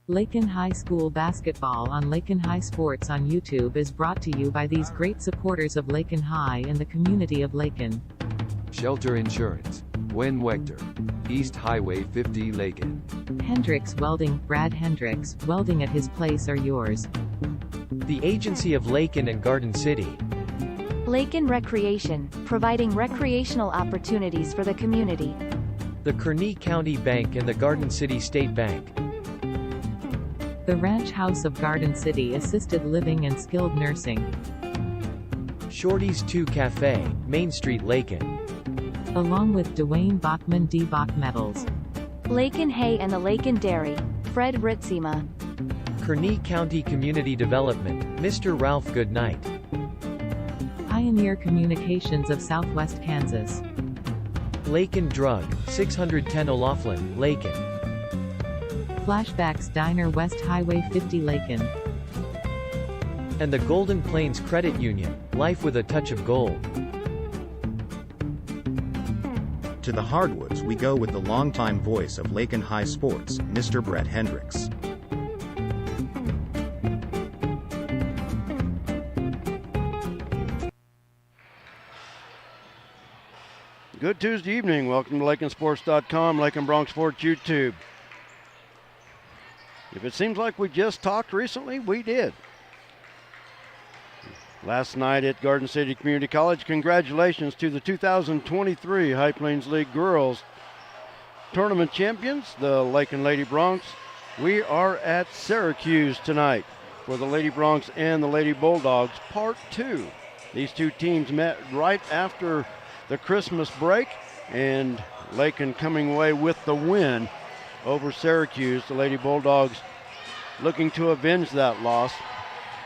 Lakin High School basketball on Lakin High Sports on YouTube is brought to you by these great supporters of Lakin High and the community of Lakin. Shelter Insurance, Gwen Wechter, East Highway 50 Lakin. Hendricks Welding, Brad Hendricks, welding at his place are yours. The Agency of Lakin and Garden City. Lakin Recreation, providing recreational opportunities for the community. The Kearney County Bank and the Garden City State Bank. The Ranch House of Garden City Assisted Living and Skilled Nursing. Shorty's 2 Cafe, Main Street, Lakin. Along with Dwayne Bachman D. Bach Metals. Lakin Hay and the Lakin Dairy, Fred Ritzema. Kearney County Community Development, Mr. Ralph Goodnight. Pioneer Communications of Southwest Kansas. Lakin Drug, 610 O'Laughlin, Lakin. Flashbacks Diner West Highway 50 Lakin. And the Golden Plains Credit Union, life with a touch of gold. To the hardwoods we go with the longtime voice of Lakin High Sports, Mr. Brett Hendricks. Good Tuesday evening. Welcome to LakinSports.com, Lakin Bronx Sports YouTube. If it seems like we just talked recently, we did. Last night at Garden City Community College, congratulations to the 2023 High Plains League Girls Tournament champions, the Lakin Lady Bronx. We are at Syracuse tonight for the Lady Bronx and the Lady Bulldogs, Part 2. These two teams met right after the Christmas break, and Lakin coming away with the win over Syracuse. The Lady Bulldogs looking to avenge that loss.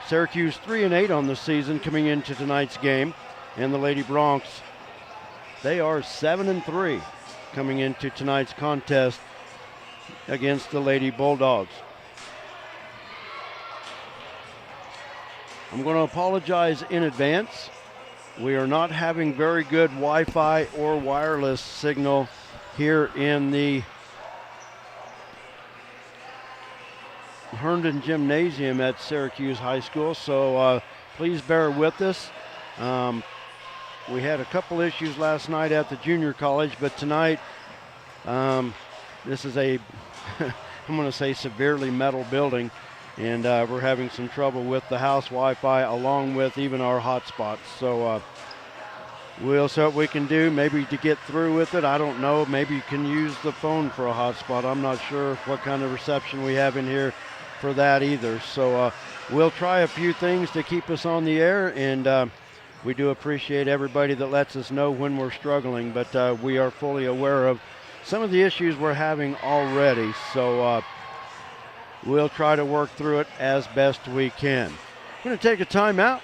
Syracuse 3-8 on the season coming into tonight's game, and the Lady Bronx, they are 7-3 coming into tonight's contest against the Lady Bulldogs. I'm going to apologize in advance. We are not having very good Wi-Fi or wireless signal here in the Herndon Gymnasium at Syracuse High School, so please bear with us. We had a couple issues last night at the junior college, but tonight this is a I'm going to say severely metal building, and we're having some trouble with the house Wi-Fi along with even our hotspots. So we'll see what we can do maybe to get through with it. I don't know. Maybe you can use the phone for a hotspot. I'm not sure what kind of reception we have in here for that either. So we'll try a few things to keep us on the air, and we do appreciate everybody that lets us know when we're struggling, but we are fully aware of some of the issues we're having already. So we'll try to work through it as best we can. We're going to take a timeout.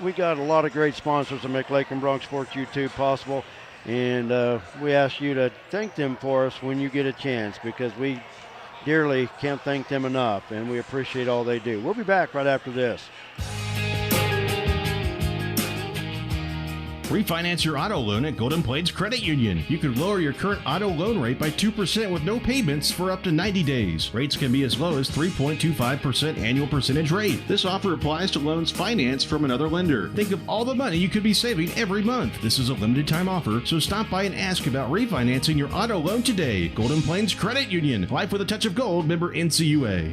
We got a lot of great sponsors to make Lakin Bronx Sports YouTube possible, and we ask you to thank them for us when you get a chance, because we dearly can't thank them enough, and we appreciate all they do. We'll be back right after this. Refinance your auto loan at Golden Plains Credit Union. You could lower your current auto loan rate by 2% with no payments for up to 90 days. Rates can be as low as 3.25% annual percentage rate. This offer applies to loans financed from another lender. Think of all the money you could be saving every month. This is a limited time offer, so stop by and ask about refinancing your auto loan today. Golden Plains Credit Union. Life with a touch of gold. Member NCUA.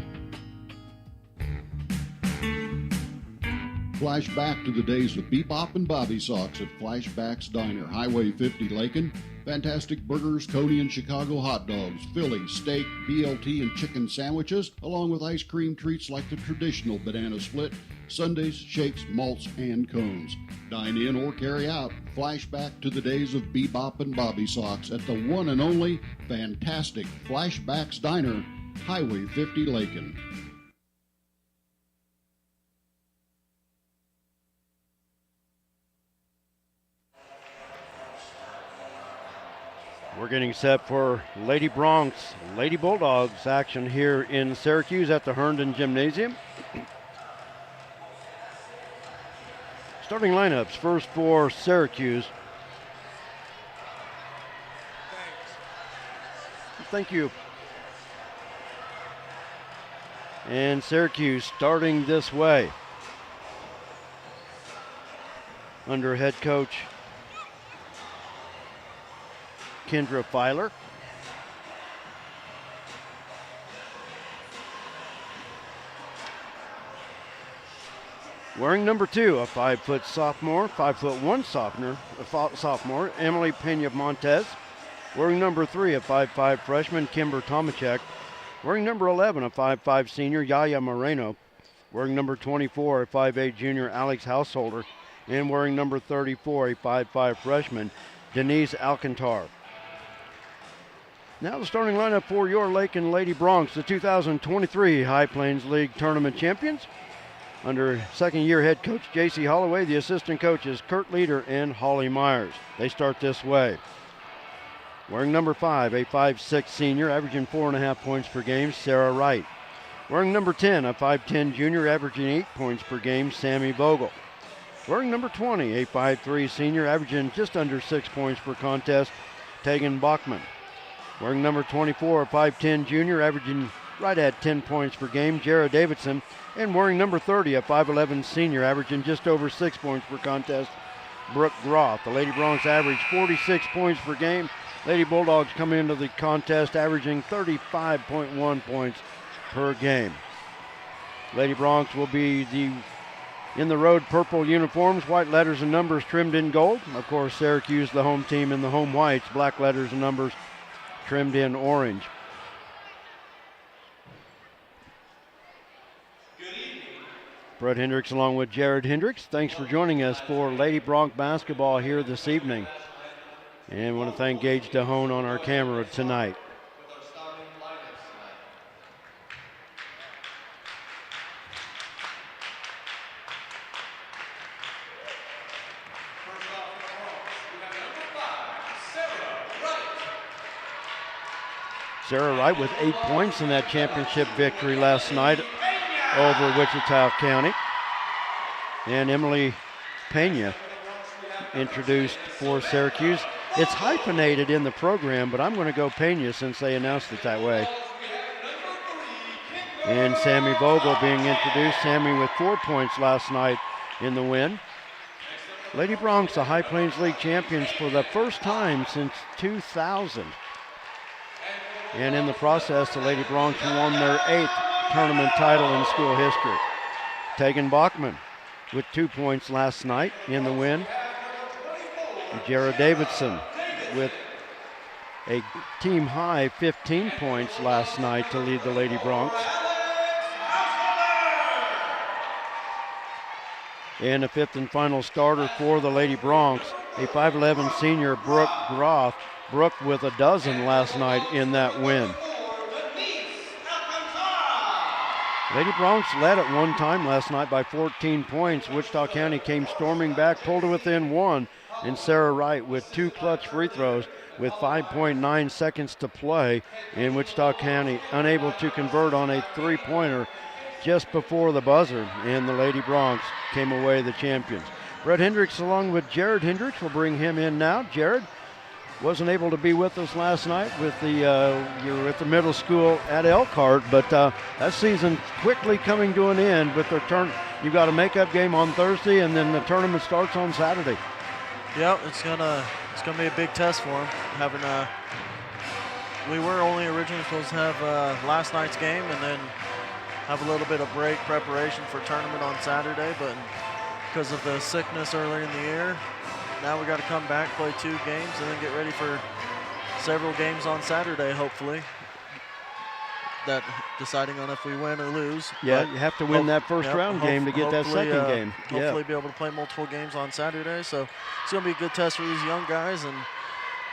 Flashback to the days of Bebop and Bobby Socks at Flashbacks Diner, Highway 50 Lakin. Fantastic burgers, Coney and Chicago hot dogs, Philly, steak, BLT, and chicken sandwiches, along with ice cream treats like the traditional banana split, sundaes, shakes, malts, and cones. Dine in or carry out. Flashback to the days of Bebop and Bobby Socks at the one and only fantastic Flashbacks Diner, Highway 50 Lakin. We're getting set for Lady Bronx, Lady Bulldogs action here in Syracuse at the Herndon Gymnasium. Starting lineups, first for Syracuse. Thank you. And Syracuse starting this way under head coach Kendra Filer. Wearing number 2, a 5-foot sophomore, 5'1" sophomore, Emily Pena Montez. Wearing number 3, a 5'5" freshman, Kimber Tomachek. Wearing number 11, a 5'5" senior, Yaya Moreno. Wearing number 24, a 5'8" junior, Alex Householder. And wearing number 34, a 5'5" freshman, Denise Alcantar. Now the starting lineup for your Lakin Lady Broncs, the 2023 High Plains League Tournament champions. Under second-year head coach J.C. Holloway, the assistant coaches Kurt Leader and Holly Myers. They start this way. Wearing number 5, a 5'6" senior, averaging 4.5 points per game, Sarah Wright. Wearing number 10, a 5'10" junior, averaging 8 points per game, Sammy Vogel. Wearing number 20, a 5'3" senior, averaging just under 6 points per contest, Tegan Bachman. Wearing number 24, a 5'10" junior, averaging right at 10 points per game, Jarrah Davidson. And wearing number 30, a 5'11" senior, averaging just over 6 points per contest, Brooke Groff. The Lady Broncs average 46 points per game. Lady Bulldogs come into the contest averaging 35.1 points per game. Lady Broncs will be in the road purple uniforms, white letters and numbers trimmed in gold. Of course, Syracuse, the home team, in the home whites, black letters and numbers trimmed in orange. Brett Hendricks along with Jared Hendricks. Thanks for joining us for Lady Bronc basketball here this evening. And I want to thank Gage DeHone on our camera tonight. Sarah Wright with 8 points in that championship victory last night over Wichita County. And Emily Pena introduced for Syracuse. It's hyphenated in the program, but I'm going to go Pena since they announced it that way. And Sammy Vogel being introduced. Sammy with 4 points last night in the win. Lady Broncs, the High Plains League champions for the first time since 2000. And in the process, the Lady Broncs won their 8th tournament title in school history. Tegan Bachman with 2 points last night in the win. Jarrah Davidson with a team high 15 points last night to lead the Lady Broncs. And a 5th and final starter for the Lady Broncs, a 5'11" senior, Brooke Groff. Brooke with a dozen last night in that win. Lady Broncs led at one time last night by 14 points. Wichita County came storming back, pulled it within 1, and Sarah Wright with 2 clutch free throws with 5.9 seconds to play, and Wichita County unable to convert on a 3-pointer just before the buzzer, and the Lady Broncs came away the champions. Brett Hendricks along with Jared Hendricks will bring him in now. Jared wasn't able to be with us last night with you're at the middle school at Elkhart, but that season quickly coming to an end with their turn. You've got a makeup game on Thursday, and then the tournament starts on Saturday. Yep, it's gonna be a big test for them. We were only originally supposed to have last night's game and then have a little bit of break preparation for tournament on Saturday, but because of the sickness earlier in the year, now we got to come back, play 2 games, and then get ready for several games on Saturday, hopefully. That deciding on if we win or lose. Yeah, you have to win that first round game to get that second game. Hopefully be able to play multiple games on Saturday. So it's going to be a good test for these young guys, and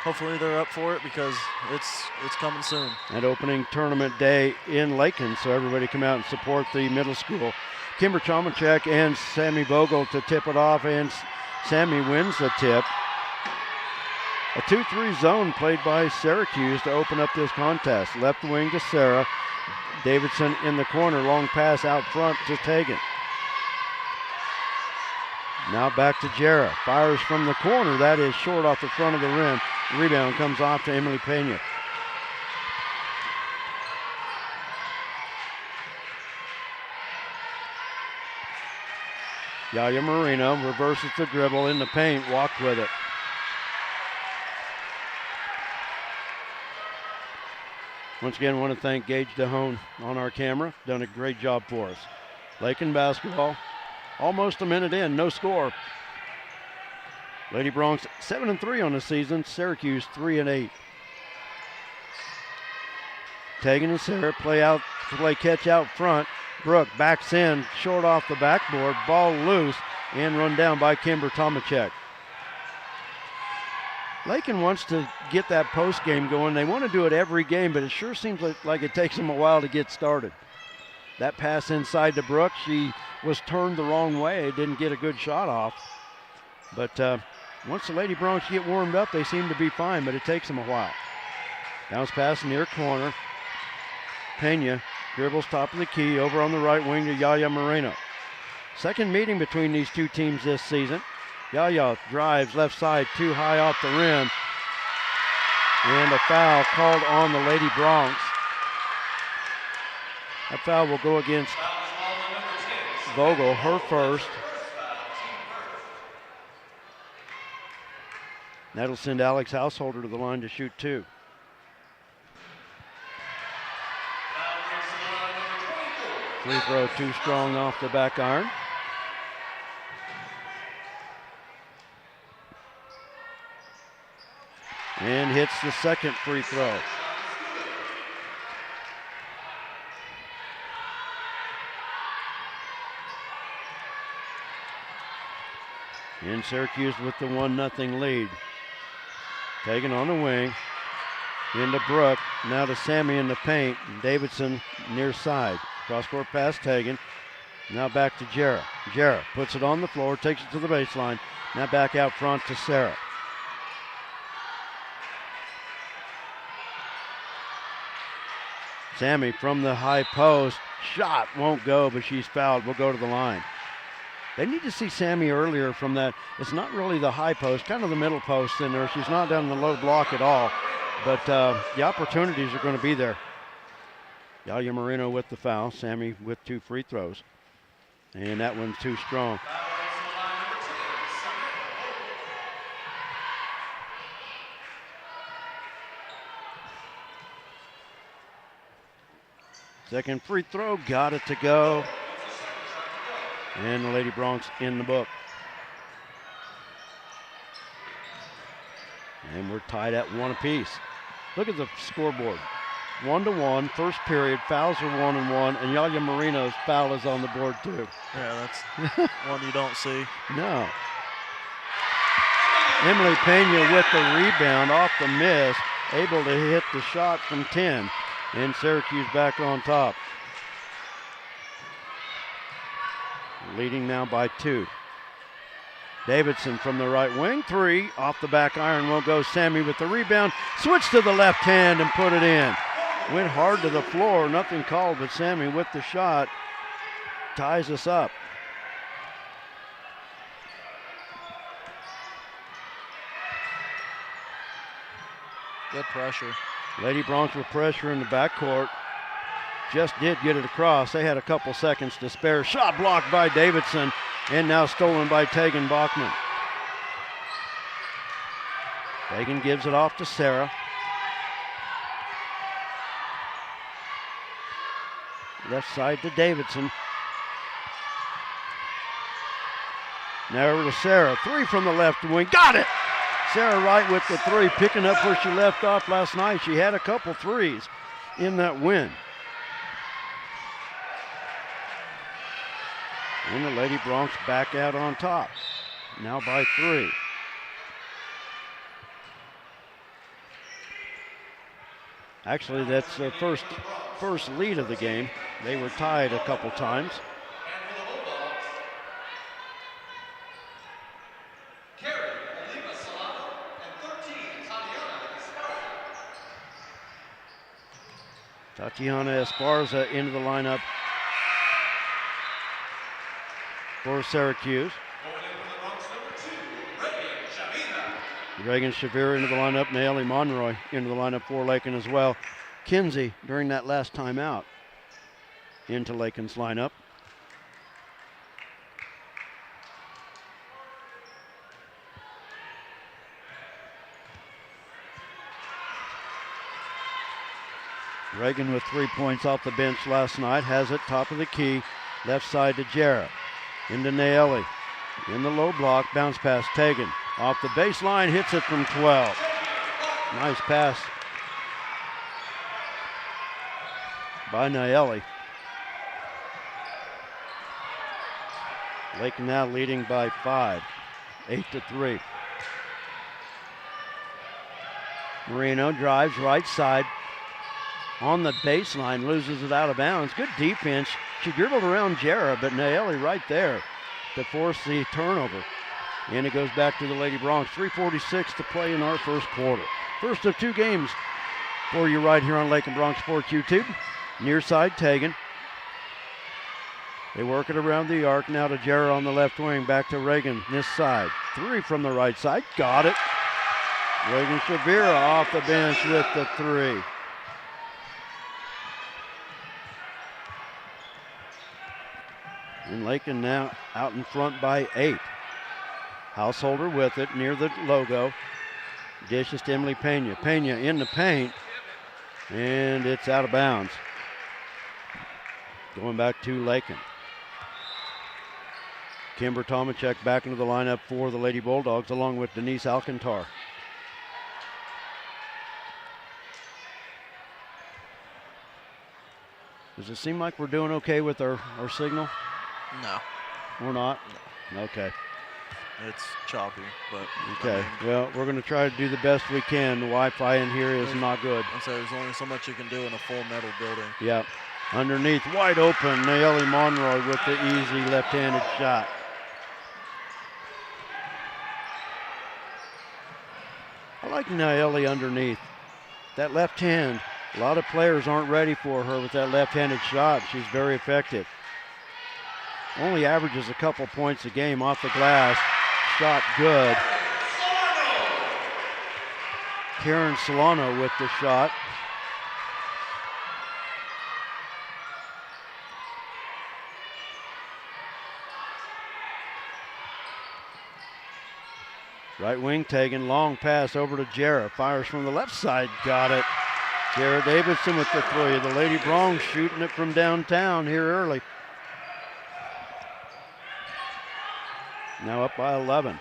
hopefully they're up for it because it's coming soon. At opening tournament day in Lakin, so everybody come out and support the middle school. Kimber Tomachek and Sammy Vogel to tip it off, and Sammy wins the tip. A 2-3 zone played by Syracuse to open up this contest. Left wing to Sarah. Davidson in the corner. Long pass out front to Tegan. Now back to Jarrah. Fires from the corner. That is short off the front of the rim. Rebound comes off to Emily Pena. Yaya Marino reverses the dribble in the paint, walked with it. Once again, I want to thank Gage DeHone on our camera. Done a great job for us. Lakin basketball, almost a minute in, no score. Lady Bronx 7-3 on the season. Syracuse 3-8. Tegan and Sarah play catch out front. Brooke backs in, short off the backboard, ball loose, and run down by Kimber Tomacek. Lakin wants to get that post game going. They want to do it every game, but it sure seems like it takes them a while to get started. That pass inside to Brooke, she was turned the wrong way, didn't get a good shot off. But once the Lady Bronx get warmed up, they seem to be fine, but it takes them a while. Bounce pass near corner. Pena dribbles top of the key over on the right wing to Yaya Moreno. Second meeting between these two teams this season. Yaya drives left side, too high off the rim. And a foul called on the Lady Bronx. That foul will go against Vogel, her first. That'll send Alex Householder to the line to shoot two. Free throw too strong off the back iron. And hits the second free throw. And Syracuse with the 1-0 lead. Taken on the wing. Into Brooke. Now to Sammy in the paint. Davidson near side. Cross-court pass taken. Now back to Jarrah. Jarrah puts it on the floor, takes it to the baseline. Now back out front to Sarah. Sammy from the high post. Shot won't go, but she's fouled. Will go to the line. They need to see Sammy earlier from that. It's not really the high post, kind of the middle post in there. She's not down the low block at all. But the opportunities are going to be there. Yaya Moreno with the foul. Sammy with 2 free throws. And that one's too strong. Second free throw, got it to go. And the Lady Bronx in the book. And we're tied at 1 apiece. Look at the scoreboard. 1-1, first period, fouls are 1-1, and Yaya Marino's foul is on the board too. Yeah, that's one you don't see. No. Emily Pena with the rebound off the miss, able to hit the shot from 10, and Syracuse back on top. Leading now by 2. Davidson from the right wing, 3, off the back iron won't go. Sammy with the rebound, switch to the left hand and put it in. Went hard to the floor, nothing called, but Sammy with the shot ties us up. Good pressure. Lady Bronx with pressure in the backcourt. Just did get it across. They had a couple seconds to spare. Shot blocked by Davidson and now stolen by Tegan Bachman. Tegan gives it off to Sarah. Left side to Davidson. Now over to Sarah. 3 from the left wing. Got it! Sarah Wright with the 3, picking up where she left off last night. She had a couple threes in that win. And the Lady Bronx back out on top. Now by 3. Actually, that's their first lead of the game. They were tied a couple times. Tatiana Esparza into the lineup for Syracuse. Reagan Shavira into the lineup. Naomi Monroy into the lineup for Lakin as well. Kinsey during that last timeout into Lakin's lineup. Reagan with 3 points off the bench last night. Has it top of the key. Left side to Jarrett. Into Naeli. In the low block. Bounce pass Tegan. Off the baseline. Hits it from 12. Nice pass by Naeli. Lakin now leading by 5. 8-3. Marino drives right side. On the baseline, loses it out of bounds. Good defense. She dribbled around Jarrah, but Naeli right there to force the turnover. And it goes back to the Lady Broncs. 3:46 to play in our first quarter. First of 2 games for you right here on Lakin Broncs Sports YouTube. Near side, Tegan. They work it around the arc. Now to Jarrah on the left wing. Back to Reagan this side. 3 from the right side. Got it. Reagan Shavira off the bench with the 3. And Lakin now out in front by 8. Householder with it near the logo. Dishes to Emily Pena. Pena in the paint. And it's out of bounds. Going back to Lakin. Kimber Tomacek back into the lineup for the Lady Bulldogs along with Denise Alcantar. Does it seem like we're doing okay with our signal? No. We're not? No. Okay. It's choppy, but. Okay. Well, we're going to try to do the best we can. The Wi-Fi in here is not good. So there's only so much you can do in a full metal building. Yep. Underneath, wide open, Naeli Monroy with the easy left-handed shot. I like Naeli underneath. That left hand, a lot of players aren't ready for her with that left-handed shot. She's very effective. Only averages a couple points a game off the glass. Shot good. Karen Solano with the shot. Right wing Tegan, long pass over to Jarrah. Fires from the left side, got it. Jarrah Davidson with the 3. The Lady Broncs shooting it from downtown here early. Now up by 11.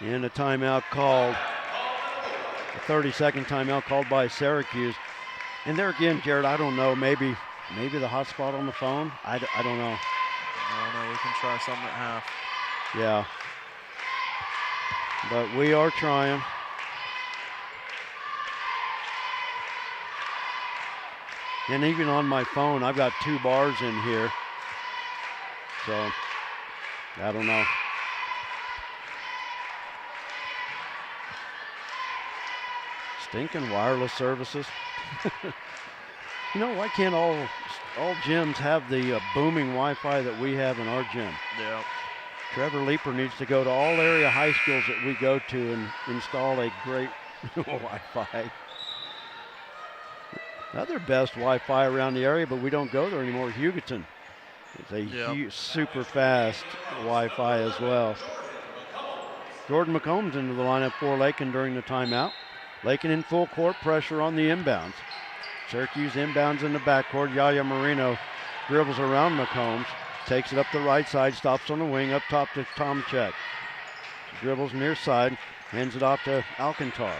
And a timeout called. A 30-second timeout called by Syracuse. And there again, Jared, I don't know, maybe the hot spot on the phone. I don't know. I don't know, we can try something at half. Yeah. But we are trying. And even on my phone, I've got 2 bars in here. So, I don't know. Stinking wireless services. You know, why can't all gyms have the booming Wi-Fi that we have in our gym? Yeah. Trevor Leeper needs to go to all area high schools that we go to and install a great Wi-Fi. Other best Wi-Fi around the area, but we don't go there anymore. Hugoton. It's a huge, super fast Wi-Fi as well. Jordan McCombs into the lineup for Lakin during the timeout. Lakin in full court pressure on the inbounds. Syracuse inbounds in the backcourt. Yaya Marino dribbles around McCombs. Takes it up the right side, stops on the wing, up top to Tomacek. Dribbles near side, hands it off to Alcantar.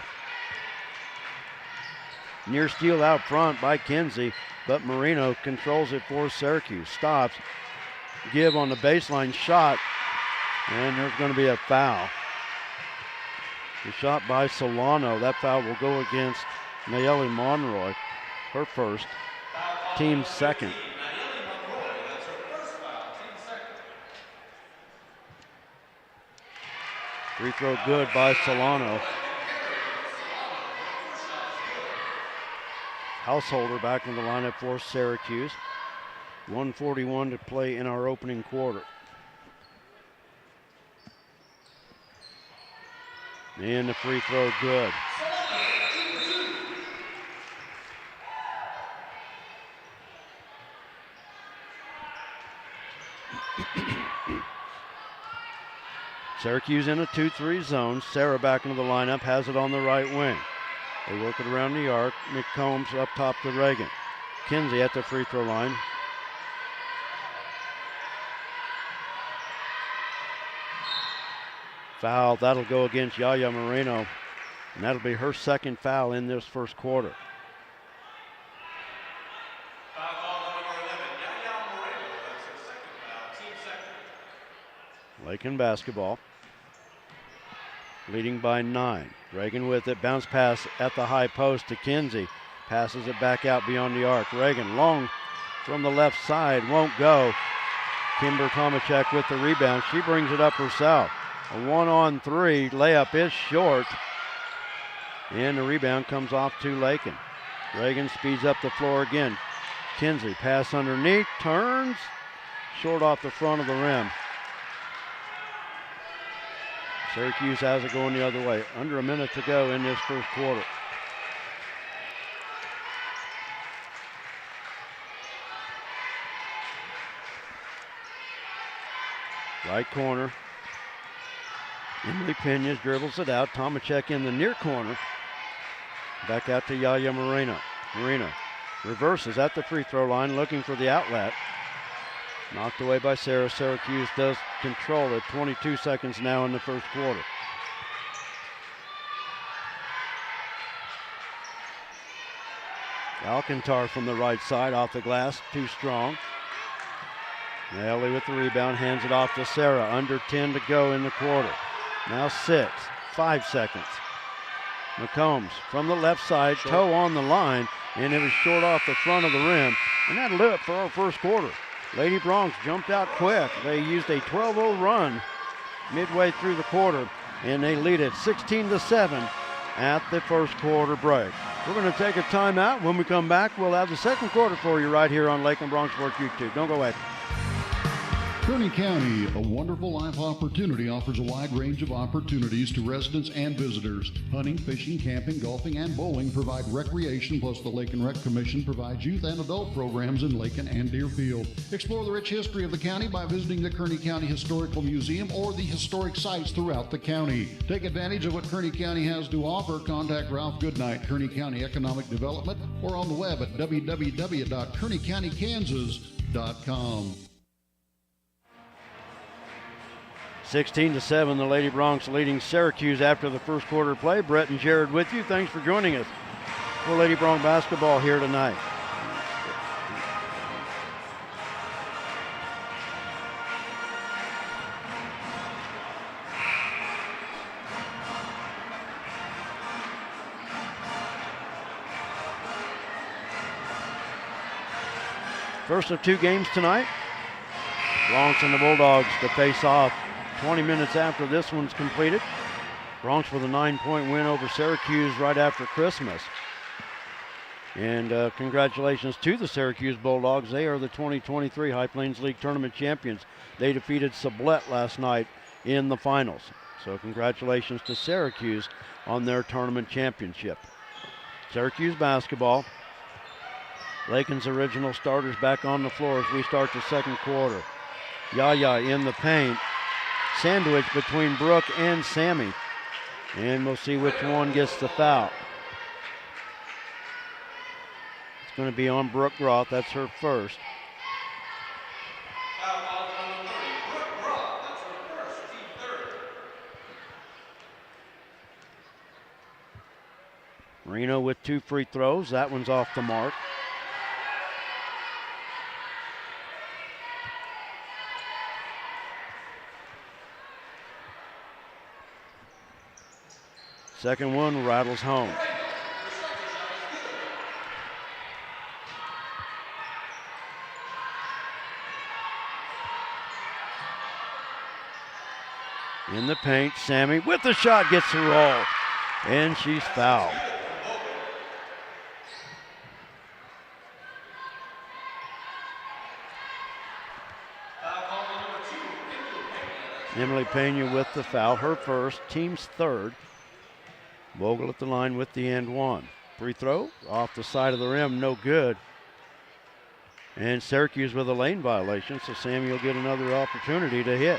Near steal out front by Kinsey, but Marino controls it for Syracuse. Stops, give on the baseline shot, and there's going to be a foul. The shot by Solano, that foul will go against Naeli Monroy, her first, team's second. Free throw good by Solano. Householder back in the lineup for Syracuse. 1:41 to play in our opening quarter. And the free throw good. Syracuse in a 2-3 zone. Sarah back into the lineup, has it on the right wing. They work it around the arc. McCombs up top to Reagan. Kinsey at the free throw line. Foul, that'll go against Yaya Moreno, and that'll be her second foul in this first quarter. Lakin basketball, leading by 9. Reagan with it, bounce pass at the high post to Kinsey. Passes it back out beyond the arc. Reagan long from the left side, won't go. Kimber Tomachek with the rebound. She brings it up herself. A 1-on-3 layup is short, and the rebound comes off to Lakin. Reagan speeds up the floor again. Kinsey pass underneath, turns, short off the front of the rim. Syracuse has it going the other way. Under a minute to go in this first quarter. Right corner. Emily Pena dribbles it out. Tomachek in the near corner. Back out to Yaya Moreno. Marina reverses at the free throw line, looking for the outlet. Knocked away by Sarah. Syracuse does control it. 22 seconds now in the first quarter. Alcantar from the right side, off the glass, too strong. Ellie with the rebound, hands it off to Sarah. Under 10 to go in the quarter. Now 6, 5 seconds. McCombs from the left side, toe on the line, and it was short off the front of the rim. And that'll do it for our first quarter. Lady Bronx jumped out quick. They used a 12-0 run midway through the quarter, and they lead it 16-7 at the first quarter break. We're going to take a timeout. When we come back, we'll have the second quarter for you right here on Lakin Bronx Sports YouTube. Don't go away. Kearney County, a wonderful life opportunity, offers a wide range of opportunities to residents and visitors. Hunting, fishing, camping, golfing, and bowling provide recreation, plus the Lake and Rec Commission provides youth and adult programs in Lakin and Deerfield. Explore the rich history of the county by visiting the Kearney County Historical Museum or the historic sites throughout the county. Take advantage of what Kearney County has to offer. Contact Ralph Goodnight, Kearney County Economic Development, or on the web at www.kearneycountykansas.com. 16-7, the Lady Bronx leading Syracuse after the first quarter play. Brett and Jared with you. Thanks for joining us for Lady Bronx basketball here tonight. First of 2 games tonight. Bronx and the Bulldogs to face off 20 minutes after this one's completed. Bronx with a 9-point win over Syracuse right after Christmas. And congratulations to the Syracuse Bulldogs. They are the 2023 High Plains League Tournament champions. They defeated Sublette last night in the finals. So congratulations to Syracuse on their tournament championship. Syracuse basketball. Lakin's original starters back on the floor as we start the second quarter. Yaya in the paint. Sandwich between Brooke and Sammy. And we'll see which one gets the foul. It's going to be on Brooke Groth. That's her first. Marino with 2 free throws. That one's off the mark. Second one rattles home. In the paint, Sammy with the shot, gets the roll, and she's fouled. Emily Pena with the foul, her first, team's third. Vogel at the line with the and one. Free throw off the side of the rim, no good. And Syracuse with a lane violation, so Sammy will get another opportunity to hit.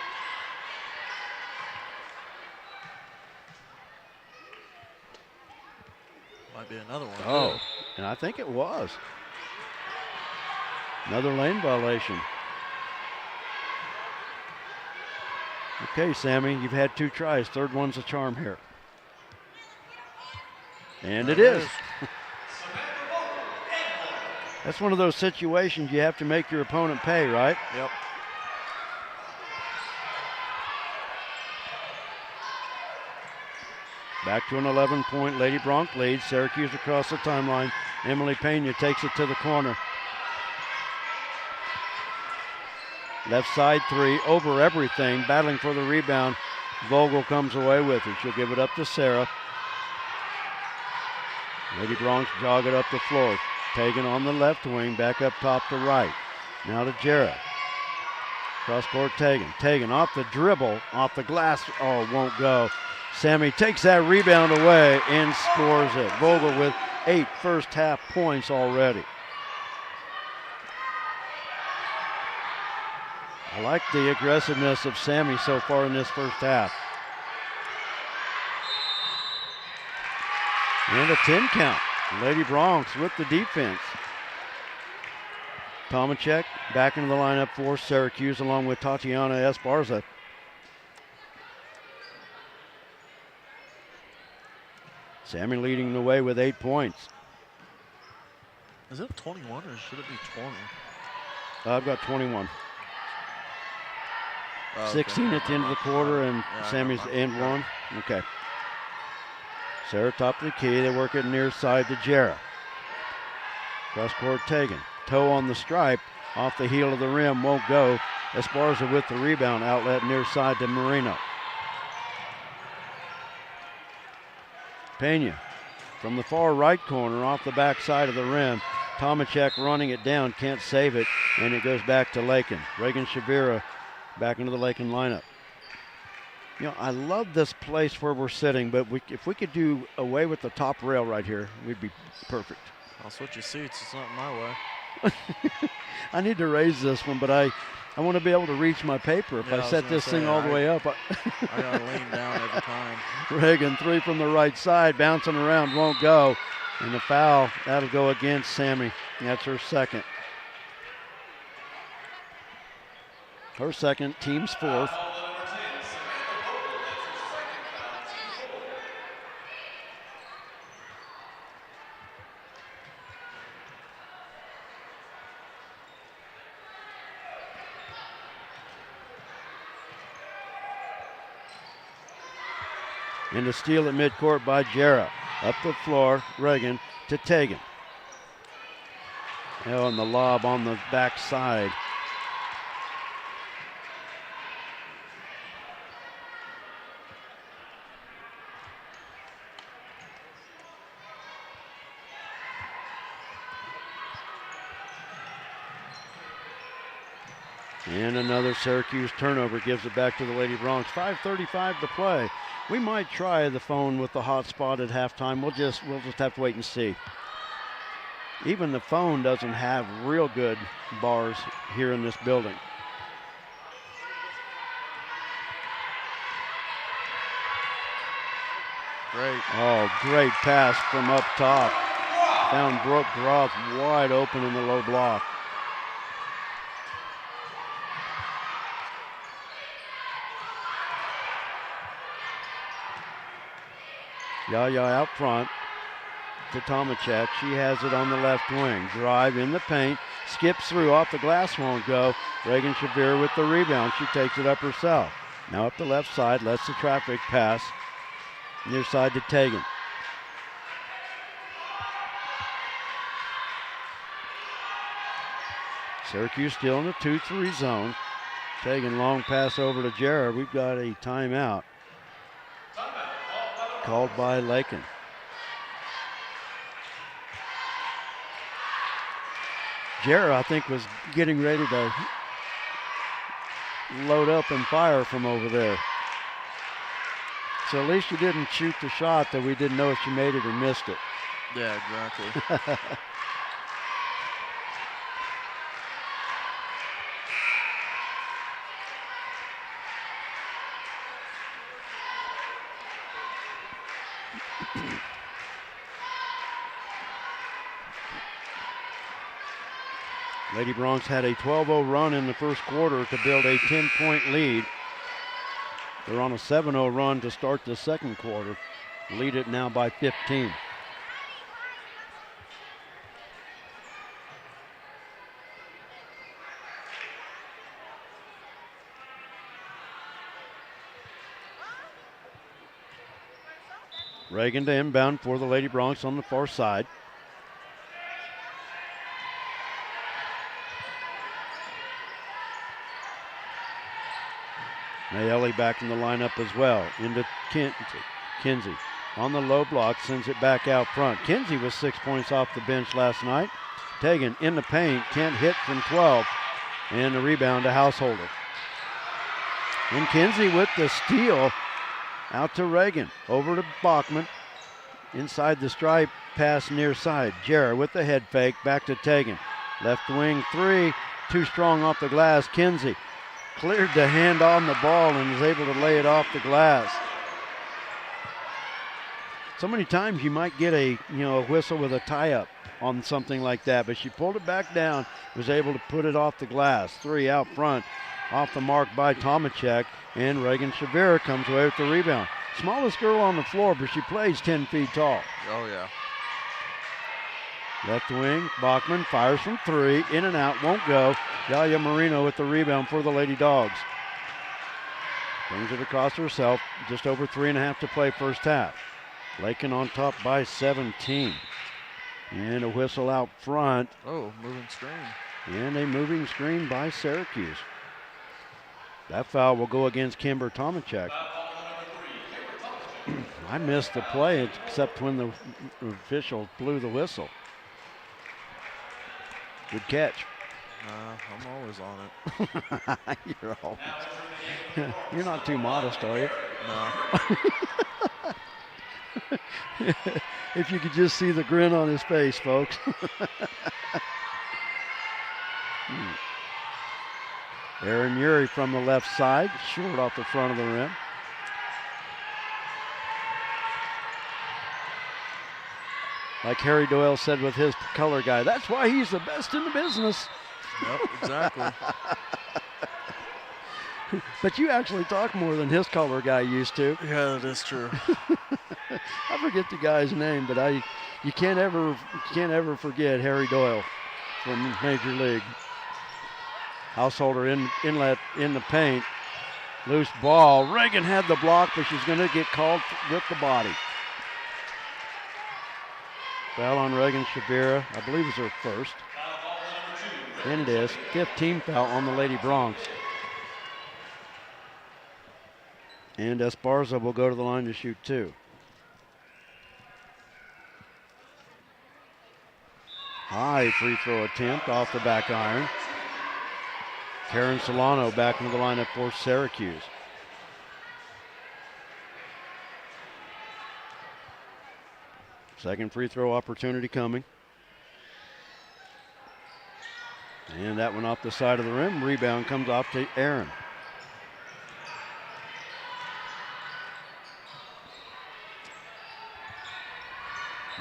Might be another one. Oh, too. and I think it was. Another lane violation. Okay, Sammy, you've had 2 tries. Third one's a charm here. And it is. That's one of those situations you have to make your opponent pay, right? Yep. Back to an 11-point Lady Bronc lead. Syracuse across the timeline. Emily Pena takes it to the corner. Left side 3, over everything, battling for the rebound. Vogel comes away with it. She'll give it up to Sarah. Lady Bronx jog it up the floor. Tegan on the left wing, back up top to right. Now to Jarrett. Cross court Tegan. Tegan off the dribble, off the glass. Oh, won't go. Sammy takes that rebound away and scores it. Vogel with 8 first half points already. I like the aggressiveness of Sammy so far in this first half. And a 10 count. Lady Bronx with the defense. Tomacek back into the lineup for Syracuse along with Tatiana Esparza. Sammy leading the way with 8 points. Is it 21 or should it be 20? I've got 21. Oh, okay. 16 at the end of the quarter and Yeah, Sammy's I end one. Okay. Sarah top of the key. They work it near side to Jarrah. Cross court Tegan. Toe on the stripe. Off the heel of the rim. Won't go. Esparza with the rebound. Outlet near side to Marino. Pena from the far right corner off the back side of the rim. Tomacek running it down. Can't save it. And it goes back to Lakin. Reagan Shavira back into the Lakin lineup. You know, I love this place where we're sitting, but if we could do away with the top rail right here, we'd be perfect. I'll switch your seats. It's not my way. I need to raise this one, but I want to be able to reach my paper if Yeah, I set this thing all the way up. I gotta lean down every time. Reagan, 3 from the right side, bouncing around, won't go. And the foul, that'll go against Sammy. That's her second. Her second, team's fourth. And a steal at midcourt by Jarrah. Up the floor, Reagan to Tegan. Oh, and the lob on the back side. And another Syracuse turnover gives it back to the Lady Bronx. 5:35 to play. We might try the phone with the hot spot at halftime. We'll just have to wait and see. Even the phone doesn't have real good bars here in this building. Great. Oh, great pass from up top. Found Brooke Groff wide open in the low block. Yaya out front to Tomacek. She has it on the left wing. Drive in the paint. Skips through. Off the glass. Won't go. Reagan Shavir with the rebound. She takes it up herself. Now up the left side. Lets the traffic pass. Near side to Tegan. Syracuse still in the 2-3 zone. Tegan long pass over to Jarrah. We've got a timeout called by Lakin. Jarrah, I think, was getting ready to load up and fire from over there. So at least she didn't shoot the shot that we didn't know if she made it or missed it. Yeah, exactly. Lady Bronx had a 12-0 run in the first quarter to build a 10-point lead. They're on a 7-0 run to start the second quarter. Lead it now by 15. Reagan to inbound for the Lady Bronx on the far side. Nayeli back in the lineup as well. Into Kinsey on the low block, sends it back out front. Kinsey was 6 points off the bench last night. Tegan in the paint, can't hit from 12. And the rebound to Householder. And Kinsey with the steal. Out to Reagan, over to Bachman. Inside the stripe, pass near side. Jarrett with the head fake, back to Tegan. Left wing three, too strong off the glass. Kinsey cleared the hand on the ball and is able to lay it off the glass. So many times you might get a whistle with a tie-up on something like that, but she pulled it back down, was able to put it off the glass. Three out front, off the mark by Tomacek, and Reagan Shavira comes away with the rebound. Smallest girl on the floor, but she plays 10 feet tall. Oh, yeah. Left wing, Bachman fires from three, in and out, won't go. Yalia Marino with the rebound for the Lady Dogs. Brings it across herself, just over 3.5 to play first half. Lakin on top by 17. And a whistle out front. Oh, moving screen. And a moving screen by Syracuse. That foul will go against Kimber Tomacek. I missed the play except when the official blew the whistle. Good catch. I'm always on it. You're not too modest, are you? No. If you could just see the grin on his face, folks. Aaron Urey from the left side, short off the front of the rim. Like Harry Doyle said with his color guy, that's why he's the best in the business. Yep, exactly. But you actually talk more than his color guy used to. Yeah, that is true. I forget the guy's name, but you can't ever forget Harry Doyle from Major League. Householder inlet in the paint. Loose ball. Reagan had the block, but she's going to get called with the body. Foul on Reagan Shavira. I believe it's her first. And it is. 15th foul on the Lady Bronx. And Esparza will go to the line to shoot two. High free throw attempt off the back iron. Karen Solano back into the lineup for Syracuse. Second free throw opportunity coming. And that one off the side of the rim. Rebound comes off to Aaron.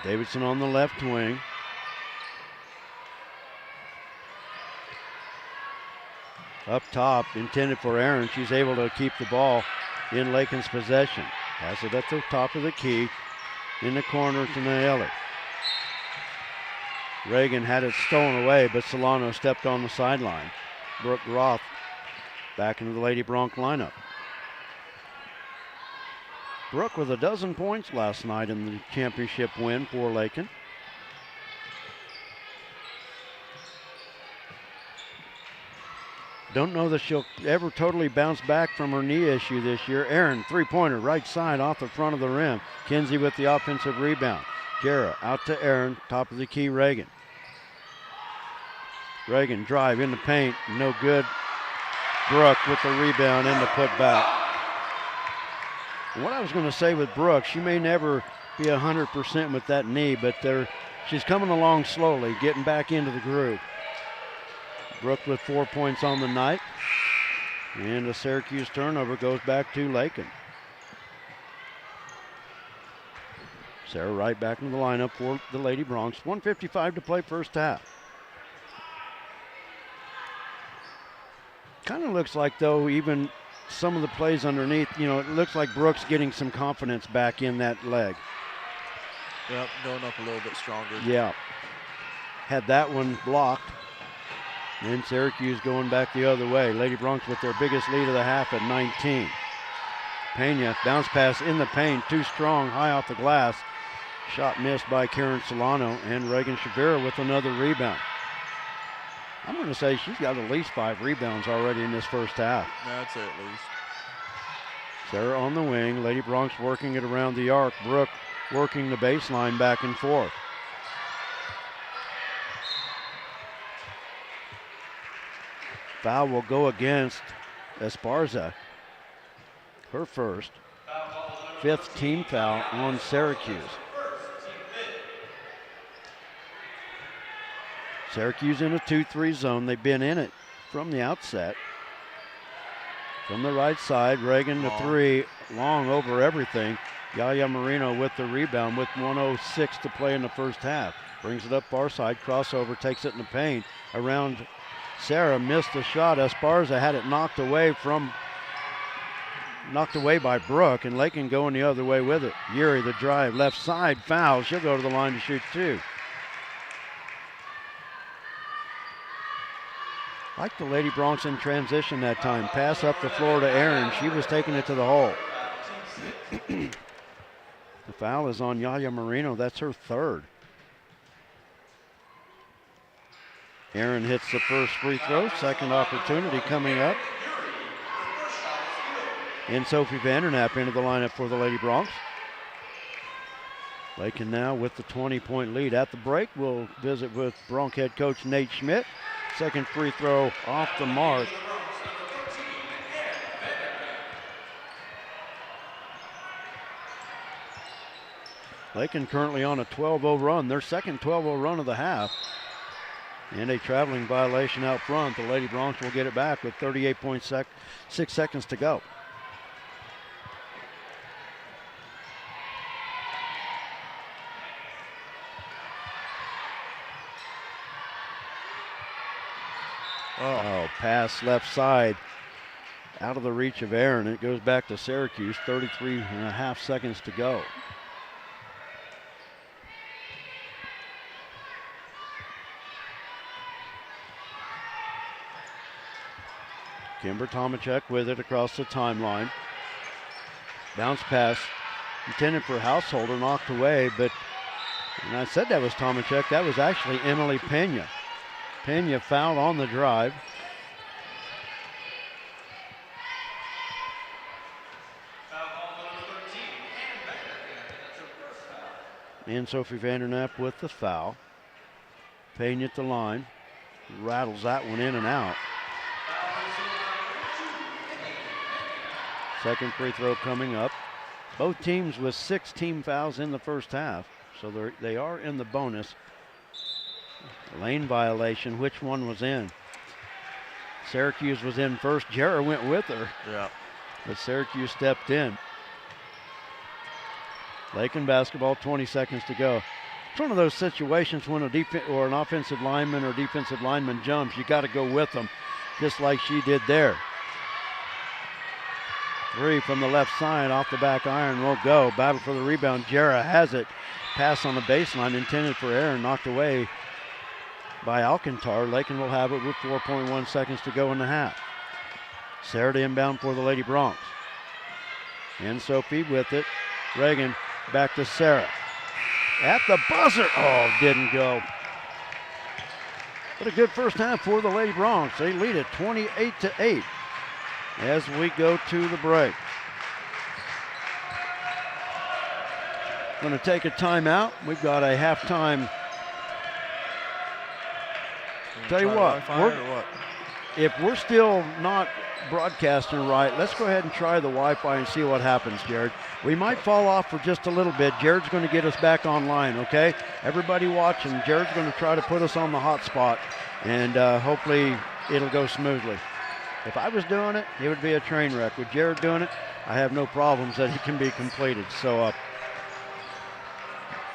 Davidson on the left wing. Up top, intended for Aaron. She's able to keep the ball in Lakin's possession. Has it at the top of the key. In the corner to Nayeli. Reagan had it stolen away, but Solano stepped on the sideline. Brooke Roth back into the Lady Bronx lineup. Brooke with 12 points last night in the championship win for Lakin. Don't know that she'll ever totally bounce back from her knee issue this year. Aaron, three-pointer, right side off the front of the rim. Kinsey with the offensive rebound. Jarrah out to Aaron, top of the key, Reagan. Reagan drive in the paint, no good. Brooke with the rebound and the putback. What I was going to say with Brooke, she may never be 100% with that knee, but she's coming along slowly, getting back into the groove. Brooke with 4 points on the night. And the Syracuse turnover goes back to Lakin. Sarah Wright back in the lineup for the Lady Bronx. 1:55 to play first half. Kind of looks like, though, even some of the plays underneath, it looks like Brooks getting some confidence back in that leg. Yep, going up a little bit stronger. Yeah. Had that one blocked. And Syracuse going back the other way. Lady Bronx with their biggest lead of the half at 19. Pena, bounce pass in the paint, too strong, high off the glass. Shot missed by Karen Solano, and Reagan Shavira with another rebound. I'm going to say she's got at least 5 rebounds already in this first half. That's it, at least. Sarah on the wing, Lady Bronx working it around the arc. Brooke working the baseline back and forth. Foul will go against Esparza. Her first. 5th team foul on Syracuse. Syracuse in a 2-3 zone. They've been in it from the outset. From the right side, Reagan the 3, long over everything. Yaya Marino with the rebound with 1:06 to play in the first half. Brings it up far side, crossover, takes it in the paint. Around Sarah, missed the shot. Esparza had it knocked away by Brooke, and Lakin going the other way with it. Yuri, the drive, left side, foul. She'll go to the line to shoot 2. Like the Lady Bronx in transition that time. Pass up the floor to Aaron. She was taking it to the hole. The foul is on Yaya Marino. That's her 3rd. Aaron hits the first free throw. Second opportunity coming up. And Sophie Vandernap into the lineup for the Lady Bronx. Lakin now with the 20-point lead. At the break, we'll visit with Bronx head coach Nate Schmidt. Second free throw off the mark. Lakin currently on a 12-0 run, their second 12-0 run of the half. And a traveling violation out front. The Lady Bronx will get it back with 38.6 seconds to go. Oh, pass left side. Out of the reach of Aaron. It goes back to Syracuse. 33.5 seconds to go. Kimber Tomachek with it across the timeline. Bounce pass intended for Householder, knocked away, but and I said that was Tomachek. That was actually Emily Pena. Pena fouled on the drive. And Sophie Vandernap with the foul. Pena at the line. Rattles that one in and out. Second free throw coming up. Both teams with 6 team fouls in the first half. So they are in the bonus. Lane violation. Which one was in? Syracuse was in first. Jarrah went with her. Yeah. But Syracuse stepped in. Lakin basketball, 20 seconds to go. It's one of those situations when an offensive lineman or defensive lineman jumps, you got to go with them, just like she did there. 3 from the left side off the back iron will go. Battle for the rebound. Jarrah has it. Pass on the baseline intended for Aaron, knocked away by Alcantar. Lakin will have it with 4.1 seconds to go in the half. Sarah inbound for the Lady Bronx. And Sophie with it. Reagan back to Sarah. At the buzzer. Oh, didn't go. But a good first half for the Lady Bronx. They lead it 28-8 as we go to the break. Going to take a timeout. We've got a halftime. Tell you what, if we're still not broadcasting right, let's go ahead and try the Wi-Fi and see what happens, Jared. We might fall off for just a little bit. Jared's going to get us back online, okay? Everybody watching, Jared's going to try to put us on the hot spot, and hopefully it'll go smoothly. If I was doing it, it would be a train wreck. With Jared doing it, I have no problems that it can be completed. So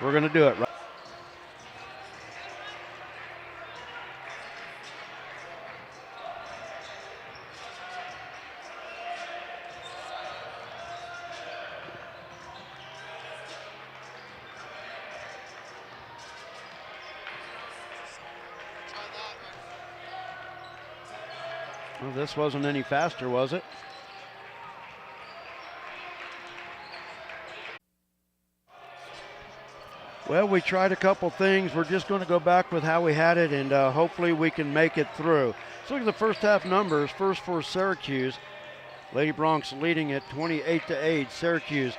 we're going to do it right. Well, this wasn't any faster, was it? Well, we tried a couple things. We're just going to go back with how we had it, and hopefully we can make it through. Let's look at the first half numbers. First for Syracuse. Lady Bronx leading at 28-8. Syracuse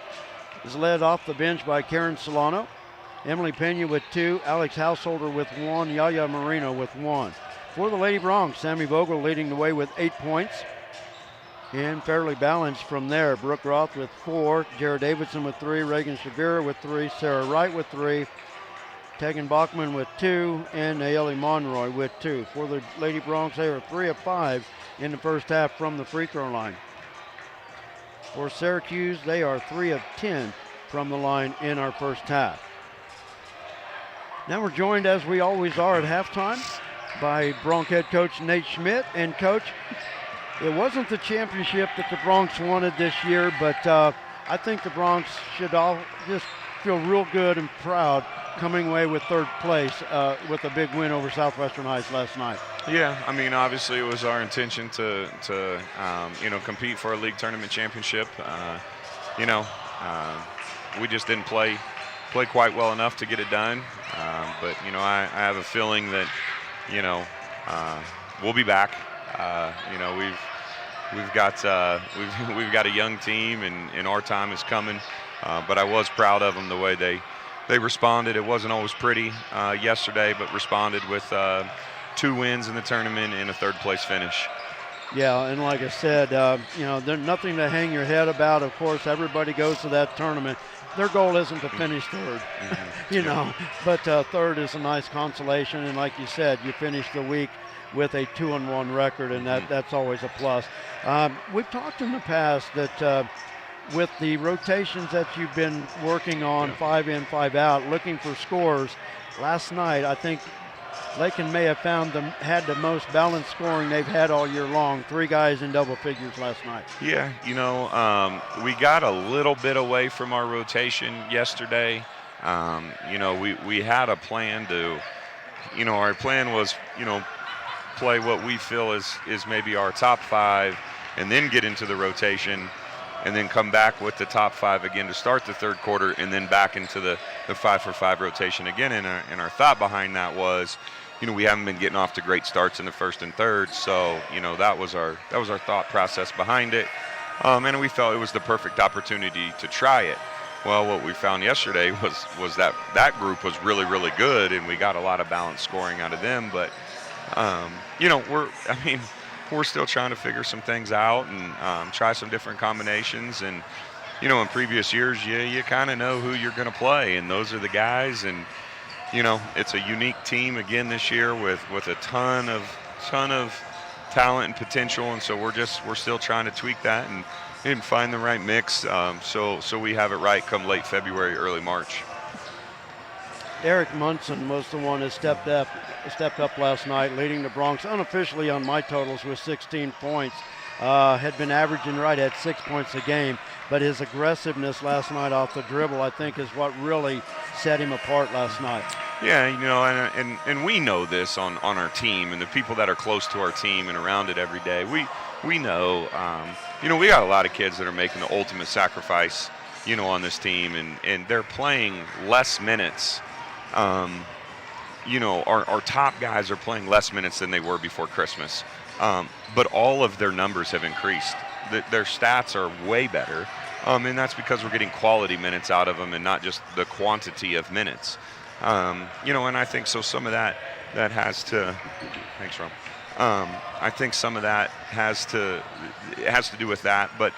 is led off the bench by Karen Solano, Emily Pena with 2, Alex Householder with 1, Yaya Marino with 1. For the Lady Bronx, Sammy Vogel leading the way with 8 points. And fairly balanced from there. Brooke Roth with 4, Jared Davidson with 3, Reagan Shavira with 3, Sarah Wright with 3, Tegan Bachman with 2, and Nayeli Monroy with 2. For the Lady Bronx, they are 3 of 5 in the first half from the free throw line. For Syracuse, they are 3 of 10 from the line in our first half. Now we're joined, as we always are at halftime, by Bronx head coach Nate Schmidt. And Coach, it wasn't the championship that the Bronx wanted this year, but I think the Bronx should all just feel real good and proud coming away with third place with a big win over Southwestern Heights last night. Yeah, I mean, obviously it was our intention to compete for a league tournament championship. We just didn't play quite well enough to get it done. But I have a feeling that we'll be back. We've got a young team, and our time is coming. But I was proud of them the way they responded. It wasn't always pretty yesterday, but responded with 2 wins in the tournament and a third place finish. Yeah, and like I said, there's nothing to hang your head about. Of course, everybody goes to that tournament. Their goal isn't to finish third, but third is a nice consolation. And like you said, you finish the week with a 2-1 record, and that's always a plus. We've talked in the past that with the rotations that you've been working on, 5 in, 5 out, looking for scores, last night I think Lakin may have had the most balanced scoring they've had all year long. 3 guys in double figures last night. Yeah, we got a little bit away from our rotation yesterday. We had a plan to, our plan was, play what we feel is maybe our top 5 and then get into the rotation and then come back with the top 5 again to start the third quarter and then back into the 5-for-5 rotation again. And our thought behind that was, we haven't been getting off to great starts in the first and third, so that was our thought process behind it, and we felt it was the perfect opportunity to try it. Well, what we found yesterday was that group was really, really good, and we got a lot of balanced scoring out of them. But we're still trying to figure some things out and try some different combinations. And in previous years, you kind of know who you're going to play, and those are the guys. And it's a unique team again this year with a ton of talent and potential, and so we're still trying to tweak that and find the right mix, so we have it right come late February, early March. Eric Munson was the one that stepped up last night, leading the Bronx unofficially on my totals with 16 points. Had been averaging right at 6 points a game, but his aggressiveness last night off the dribble, I think, is what really set him apart last night. Yeah, and we know this on our team, and the people that are close to our team and around it every day. We know, we got a lot of kids that are making the ultimate sacrifice, on this team, and they're playing less minutes. Our top guys are playing less minutes than they were before Christmas. But all of their numbers have increased. Their stats are way better, and that's because we're getting quality minutes out of them and not just the quantity of minutes. And I think so some of that has to – thanks, Ron. I think some of that has to do with that. But,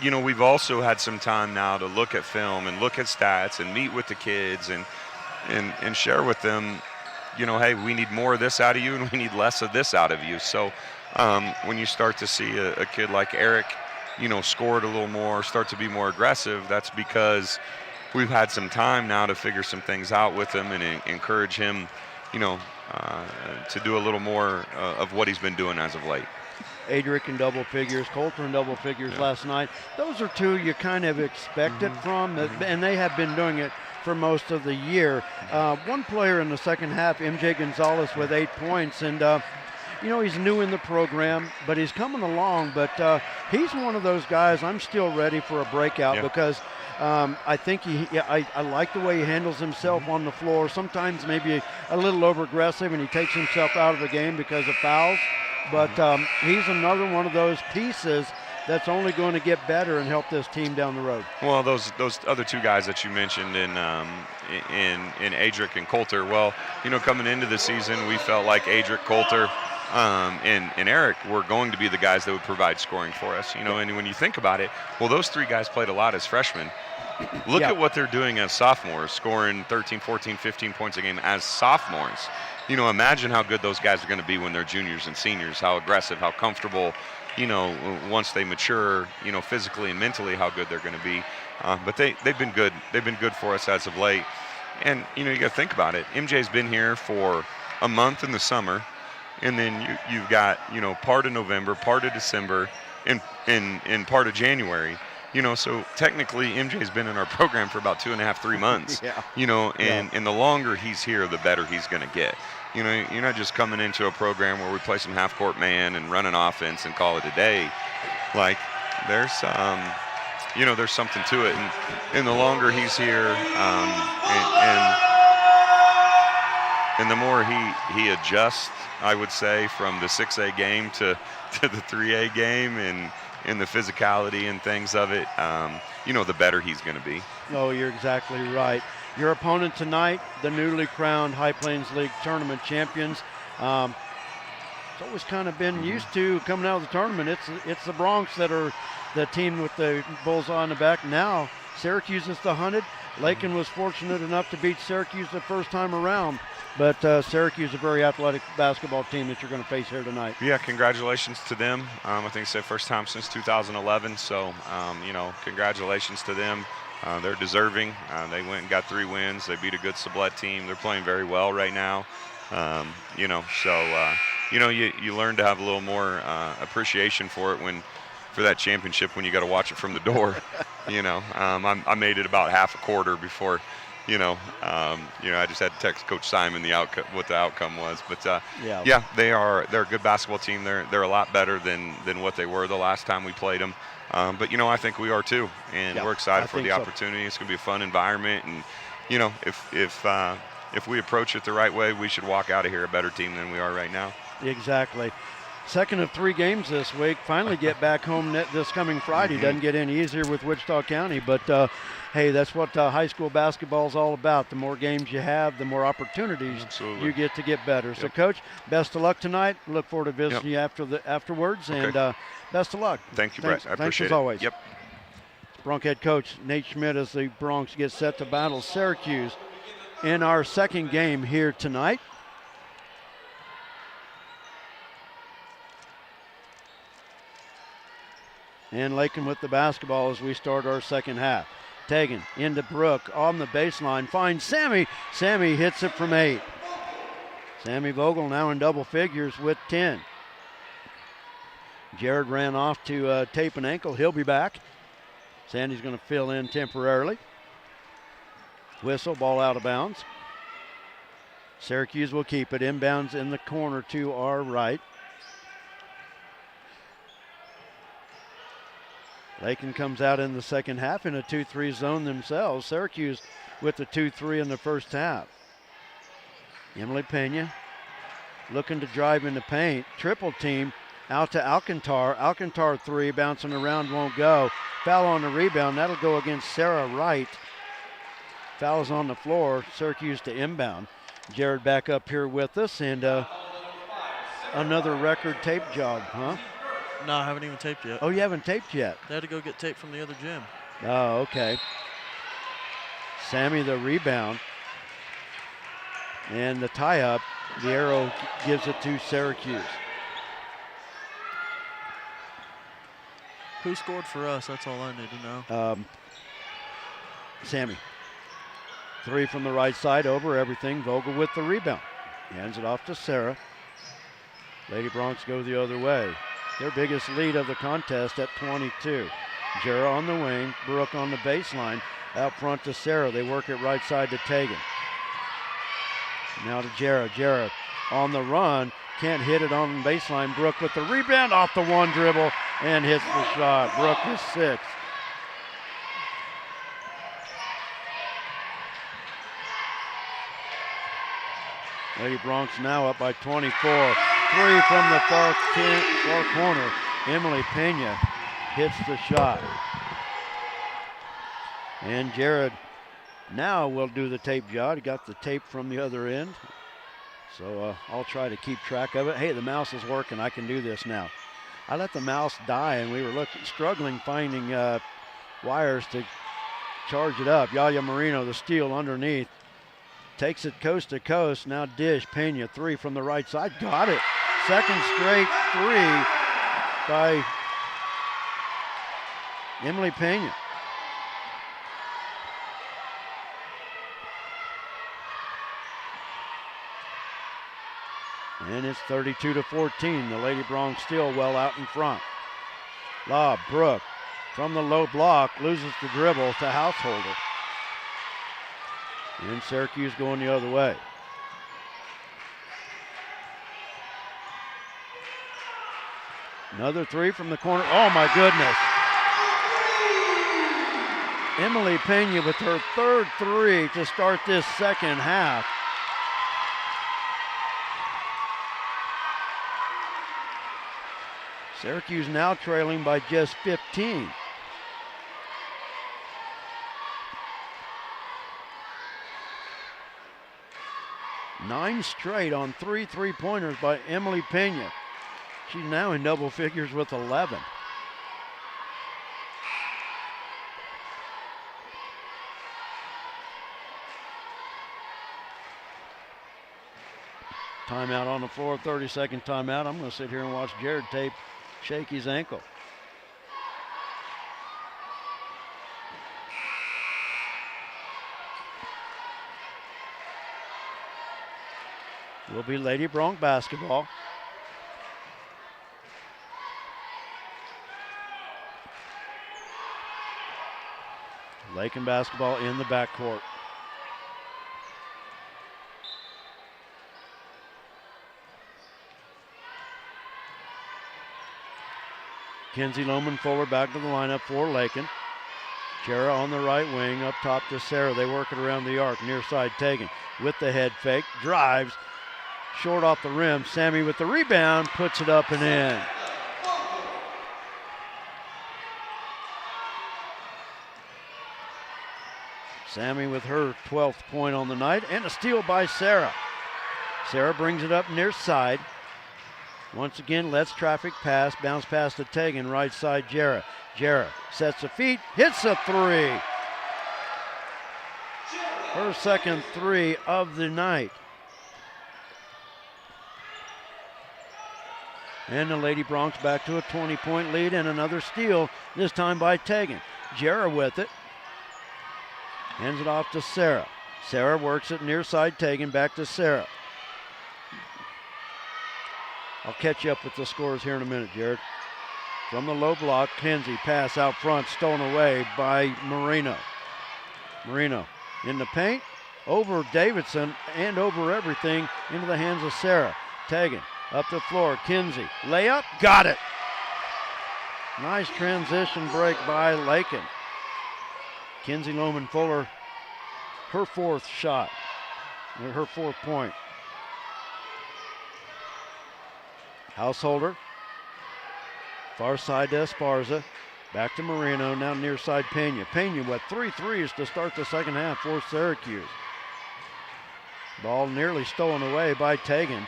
we've also had some time now to look at film and look at stats and meet with the kids and share with them, hey, we need more of this out of you and we need less of this out of you. So when you start to see a kid like Eric, score it a little more, start to be more aggressive, that's because we've had some time now to figure some things out with him and encourage him, to do a little more of what he's been doing as of late. Adric in double figures, Coulter in double figures last night. Those are two you kind of expected from, and they have been doing it for most of the year. One player in the second half, MJ Gonzalez with 8 points, and you know, he's new in the program, but he's coming along. But he's one of those guys I'm still ready for a breakout because I think I like the way he handles himself on the floor. Sometimes maybe a little over-aggressive, and he takes himself out of the game because of fouls. But he's another one of those pieces that's only going to get better and help this team down the road. Well, those other two guys that you mentioned in Adric and Coulter, well, you know, coming into the season, we felt like Adric, Coulter, and Eric were going to be the guys that would provide scoring for us. You know, and when you think about it, well, those three guys played a lot as freshmen. Look at what they're doing as sophomores, scoring 13, 14, 15 points a game as sophomores. You know, imagine how good those guys are going to be when they're juniors and seniors, how aggressive, how comfortable, you know, once they mature, you know, physically and mentally, how good they're going to be. But they've been good. They've been good for us as of late. And, you know, you got to think about it. MJ's been here for a month in the summer, and then you've got, you know, part of November, part of December, and part of January. You know, so technically MJ's been in our program for about 2.5, 3 months. You know, and the longer he's here, the better he's going to get. You know, you're not just coming into a program where we play some half-court man and run an offense and call it a day. Like, there's, you know, there's something to it. And the longer he's here, and the more he adjusts, I would say, from the 6A game to the 3A game and the physicality and things of it, you know, the better he's going to be. Oh, you're exactly right. Your opponent tonight, the newly crowned High Plains League tournament champions. It's always kind of been used to coming out of the tournament. It's the Bronx that are the team with the bullseye on the back. Now Syracuse is the hunted. Lakin was fortunate enough to beat Syracuse the first time around. But Syracuse is a very athletic basketball team that you're going to face here tonight. Yeah, congratulations to them. I think it's their first time since 2011. So, you know, congratulations to them. They're deserving. They went and got 3 wins. They beat a good Sublette team. They're playing very well right now. You know, so, you know, you learn to have a little more appreciation for it for that championship when you got to watch it from the door. You know, I made it about half a quarter before, you know, I just had to text Coach Simon what the outcome was. But yeah, they're a good basketball team. They're a lot better than what they were the last time we played them. But you know, I think we are too, and we're excited for the opportunity. It's gonna be a fun environment, and you know, if we approach it the right way, we should walk out of here a better team than we are right now. Exactly. Second of 3 games this week. Finally get back home this coming Friday. Doesn't get any easier with Wichita County, but hey, that's what high school basketball is all about. The more games you have, the more opportunities you get to get better. So, Coach, best of luck tonight. Look forward to visiting you afterwards, and best of luck. Thank you, Brett. I appreciate it. Thanks as always. Yep. Bronx head coach Nate Schmidt as the Bronx get set to battle Syracuse in our second game here tonight. And Lakin with the basketball as we start our second half. Tegan into Brooke on the baseline. Finds Sammy. Sammy hits it from 8. Sammy Vogel now in double figures with 10. Jared ran off to tape an ankle. He'll be back. Sandy's going to fill in temporarily. Whistle, ball out of bounds. Syracuse will keep it. Inbounds in the corner to our right. Lakin comes out in the second half in a 2-3 zone themselves. Syracuse with the 2-3 in the first half. Emily Pena looking to drive in the paint. Triple team out to Alcantar. Alcantar 3, bouncing around, won't go. Foul on the rebound. That'll go against Sarah Wright. Foul is on the floor. Syracuse to inbound. Jared back up here with us, and another record tape job, huh? No, I haven't even taped yet. Oh, you haven't taped yet? They had to go get tape from the other gym. Oh, okay. Sammy the rebound. And the tie-up, the arrow gives it to Syracuse. Who scored for us? That's all I need to know. Sammy. 3 from the right side over everything. Vogel with the rebound. Hands it off to Sarah. Lady Bronx go the other way. Their biggest lead of the contest at 22. Jara on the wing, Brooke on the baseline, out front to Sarah. They work it right side to Tegan. Now to Jara. Jara on the run. Can't hit it on the baseline. Brooke with the rebound off the one dribble and hits the shot. Brooke is 6. Lady Bronx now up by 24. 3 from the far corner. Emily Pena hits the shot. And Jared now will do the tape job. He got the tape from the other end. So I'll try to keep track of it. Hey, the mouse is working. I can do this now. I let the mouse die, and we were struggling finding wires to charge it up. Yaya Marino, the steal underneath. Takes it coast to coast. Now dish. Pena, 3 from the right side. Got it. Second straight 3 by Emily Pena. And it's 32-14. The Lady Bronx still well out in front. Lob, Brooke from the low block, loses the dribble to Householder. And Syracuse going the other way. Another 3 from the corner. Oh my goodness. Emily Pena with her 3rd 3 to start this second half. Syracuse now trailing by just 15. Nine straight on 3 3-pointers by Emily Pena. She's now in double figures with 11. Timeout on the floor, 30-second timeout. I'm going to sit here and watch Jared Tape shake his ankle. Will be Lady Bronx basketball. Lakin basketball in the backcourt. Kenzie Lohman forward, back to the lineup for Lakin. Jara on the right wing, up top to Sarah. They work it around the arc, near side Tegan with the head fake, drives, short off the rim. Sammy with the rebound, puts it up and in. Sammy with her 12th point on the night, and a steal by Sarah. Sarah brings it up near side. Once again, lets traffic pass, bounce pass to Tegan, right side Jara. Jara sets the feet, hits a 3. Her second 3 of the night. And the Lady Bronx back to a 20-point lead and another steal, this time by Tegan. Jara with it. Hands it off to Sarah. Sarah works it near side Tegan, back to Sarah. I'll catch you up with the scores here in a minute, Jared. From the low block, Kenzie, pass out front, stolen away by Marino. Marino in the paint, over Davidson and over everything into the hands of Sarah. Tegan up the floor, Kenzie, layup, got it. Nice transition break by Lakin. Kenzie Lohman Fuller, her 4th shot, her 4th point. Householder, far side to Esparza, back to Marino, now near side Pena. Pena with 3 threes to start the second half for Syracuse. Ball nearly stolen away by Tegan.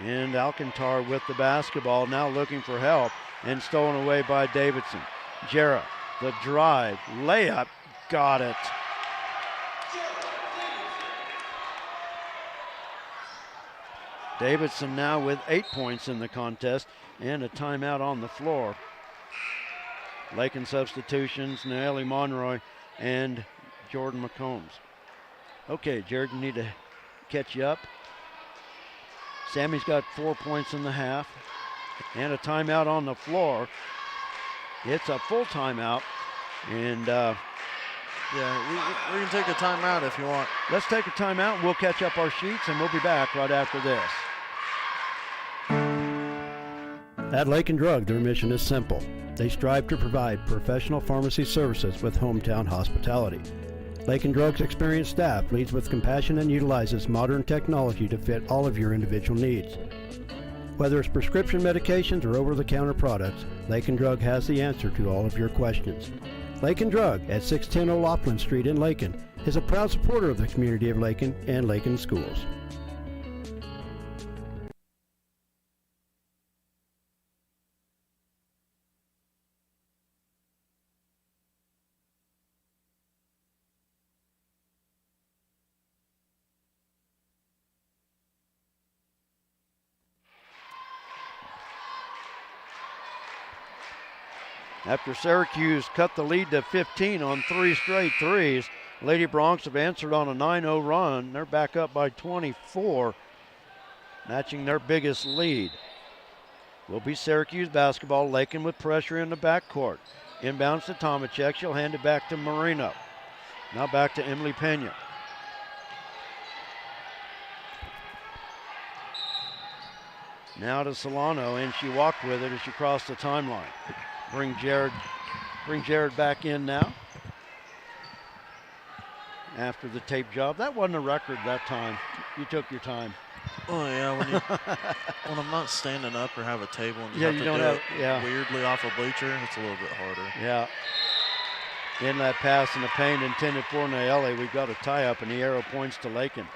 And Alcantar with the basketball, now looking for help, and stolen away by Davidson. Jara, the drive, layup, got it. Davidson now with 8 points in the contest and a timeout on the floor. Lakin substitutions, Naeli Monroy and Jordan McCombs. Okay, Jared, you need to catch you up. Sammy's got 4 points in the half and a timeout on the floor. It's a full timeout, and Yeah, we can take a timeout if you want. Let's take a timeout. We'll catch up our sheets, and we'll be back right after this. At Lakin Drug, their mission is simple. They strive to provide professional pharmacy services with hometown hospitality. Lakin Drug's experienced staff leads with compassion and utilizes modern technology to fit all of your individual needs. Whether it's prescription medications or over-the-counter products, Lakin Drug has the answer to all of your questions. Lakin Drug at 610 O'Loughlin Street in Lakin is a proud supporter of the community of Lakin and Lakin schools. After Syracuse cut the lead to 15 on 3 straight threes, Lady Broncs have answered on a 9-0 run. They're back up by 24, matching their biggest lead. Will be Syracuse basketball. Lakin with pressure in the backcourt. Inbounds to Tomacek. She'll hand it back to Marino. Now back to Emily Pena. Now to Solano, and she walked with it as she crossed the timeline. Bring Jared back in now. After the tape job. That wasn't a record that time. You took your time. Oh yeah, when I'm not standing up or have a table and you don't have it weirdly off a bleacher, it's a little bit harder. Yeah. In that pass in the paint intended for Nayeli, we've got a tie up and the arrow points to Lakin.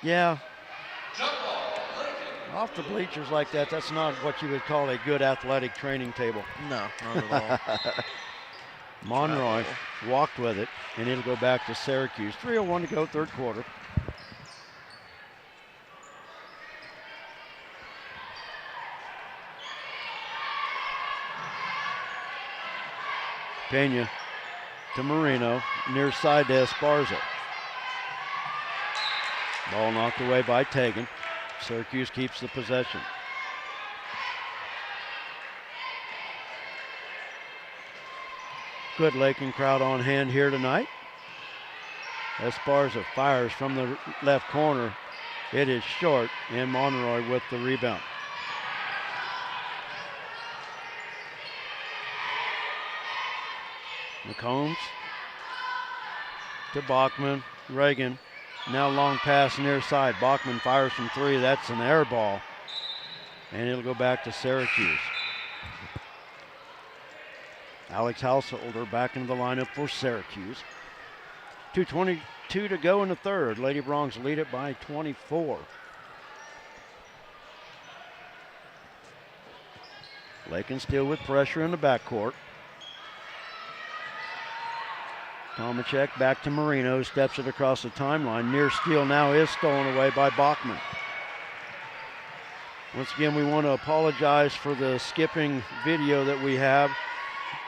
Yeah. Off the bleachers like that, that's not what you would call a good athletic training table. No, not at all. Monroy walked with it, and it'll go back to Syracuse. 3:01 to go, third quarter. Pena to Marino, near side to Esparza. Ball knocked away by Tegan. Syracuse keeps the possession. Good Lakin crowd on hand here tonight. Esparza fires from the left corner. It is short, and Monroy with the rebound. McCombs to Bachman. Reagan. Now long pass near side. Bachman fires from 3. That's an air ball. And it'll go back to Syracuse. Alex Householder back into the lineup for Syracuse. 2:22 to go in the third. Lady Broncs lead it by 24. Lakin still with pressure in the backcourt. Tomacek back to Marino, steps it across the timeline. Near steal now is stolen away by Bachman. Once again, we want to apologize for the skipping video that we have.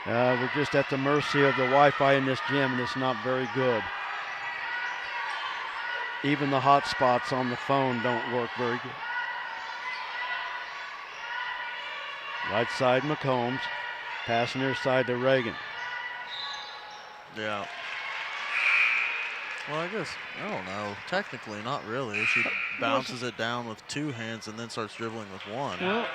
We're just at the mercy of the Wi-Fi in this gym, and it's not very good. Even the hot spots on the phone don't work very good. Right side, McCombs. Pass near side to Reagan. Yeah. Well, I guess, I don't know. Technically, not really. She bounces it down with 2 hands and then starts dribbling with 1. Well,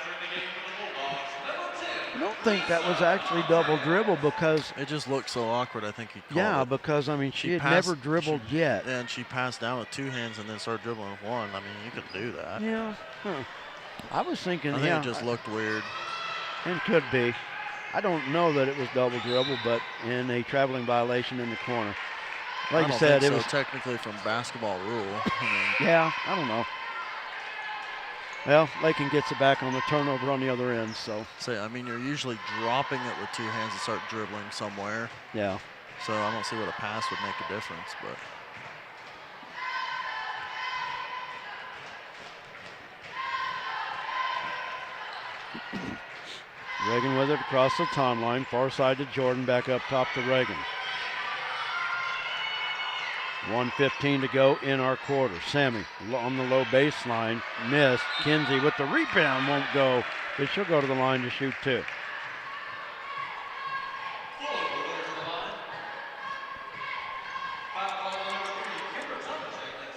I don't think that was actually double dribble because it just looked so awkward. I think he called it. Because I mean she had never dribbled yet. And she passed down with 2 hands and then started dribbling with 1. I mean, you could do that. Yeah. I was thinking, I think it just looked weird. It could be. I don't know that it was double dribble, but in a traveling violation in the corner. Like I said, it was technically from basketball rule. Yeah, I don't know. Well, Lakin gets it back on the turnover on the other end, so. I mean, you're usually dropping it with 2 hands and start dribbling somewhere. Yeah. So I don't see what a pass would make a difference, but. Reagan with it across the timeline, far side to Jordan, back up top to Reagan. 1:15 to go in our quarter. Sammy on the low baseline, missed. Kinsey with the rebound, won't go, but she'll go to the line to shoot 2.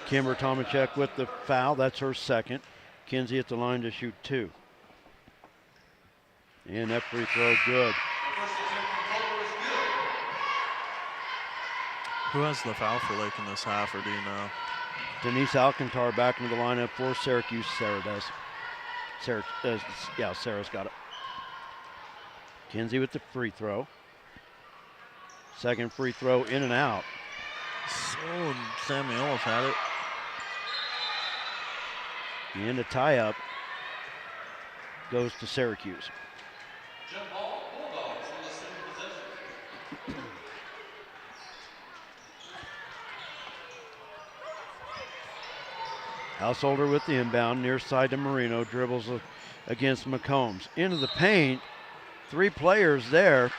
Kimber Tomachek with the foul. That's her second. Kinsey at the line to shoot 2. And that free throw good. Who has the foul for Lakin this half, or do you know? Denise Alcantar back into the lineup for Syracuse. Sarah does. Sarah's got it. Kinsey with the free throw. Second free throw in and out. So Samuel had it. And the tie-up goes to Syracuse. Householder with the inbound, near side to Marino, dribbles against McCombs. Into the paint, 3 players there.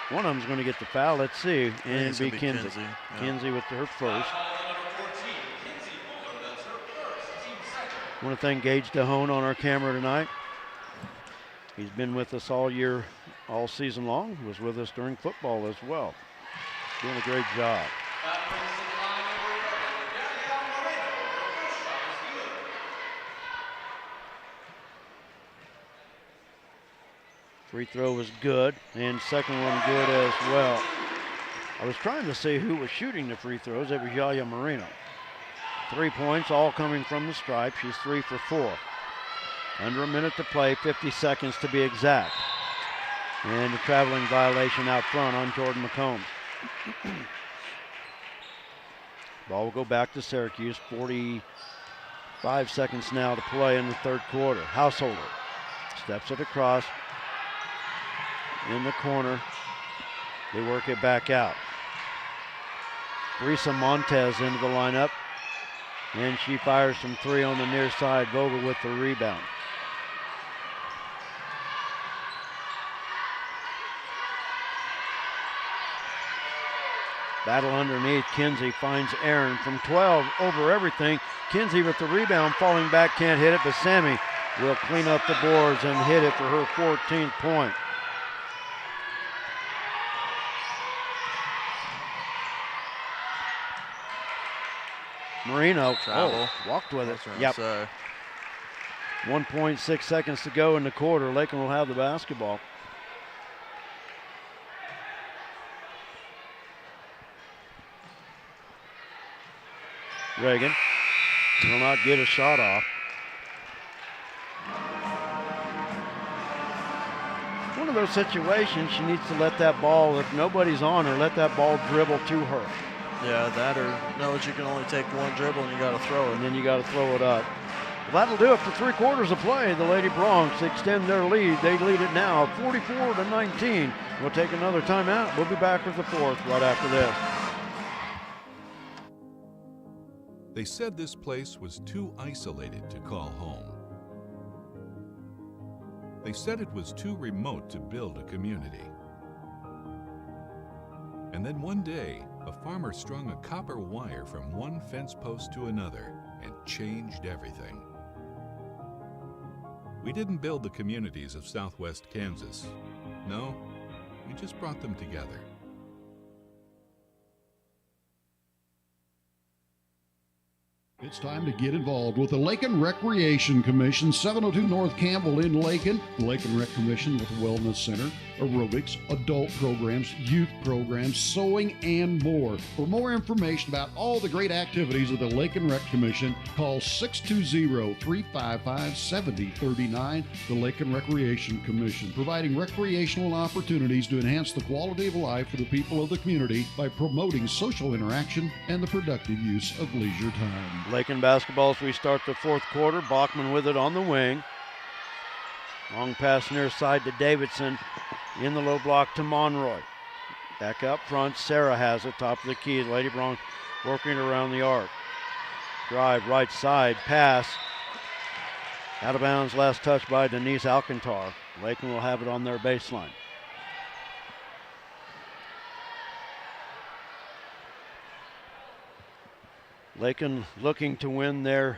One of them's going to get the foul, let's see, and it'll be Kinsey. Yeah. Kinsey with her first. I want to thank Gage DeHone on our camera tonight. He's been with us all year, all season long. Was with us during football as well. Doing a great job. Free throw was good, and second one good as well. I was trying to see who was shooting the free throws. It was Yaya Marino. 3 points, all coming from the stripe. She's 3 for 4. Under a minute to play, 50 seconds to be exact. And a traveling violation out front on Jordan McCombs. Ball will go back to Syracuse. 45 seconds now to play in the third quarter. Householder steps it across in the corner. They work it back out. Brisa Montez into the lineup. And she fires from 3 on the near side. Vogel with the rebound. Battle underneath. Kinsey finds Aaron from 12 over everything. Kinsey with the rebound, falling back, can't hit it, but Sammy will clean up the boards and hit it for her 14th point. Marino walked with it. Yep. 1.6 seconds to go in the quarter. Lakin will have the basketball. Reagan will not get a shot off. One of those situations, she needs to let that ball, if nobody's on her, let that ball dribble to her. Yeah, that or knows you can only take one dribble and you got to throw it. And then you got to throw it up. Well, that'll do it for 3 quarters of play. The Lady Broncs extend their lead. They lead it now 44-19. We'll take another timeout. We'll be back with the fourth right after this. They said this place was too isolated to call home. They said it was too remote to build a community. And then one day, a farmer strung a copper wire from one fence post to another and changed everything. We didn't build the communities of Southwest Kansas. No, we just brought them together. It's time to get involved with the Lakin Recreation Commission, 702 North Campbell in Lakin. The Lakin Rec Commission with a wellness center, aerobics, adult programs, youth programs, sewing, and more. For more information about all the great activities of the Lakin Rec Commission, call 620-355-7039. The Lakin Recreation Commission, providing recreational opportunities to enhance the quality of life for the people of the community by promoting social interaction and the productive use of leisure time. Lakin basketball as we start the fourth quarter. Bachman with it on the wing. Long pass near side to Davidson. In the low block to Monroy. Back up front, Sarah has it, top of the key. Lady Broncs working around the arc. Drive right side, pass. Out of bounds, last touch by Denise Alcantar. Lakin will have it on their baseline. Lakin looking to win their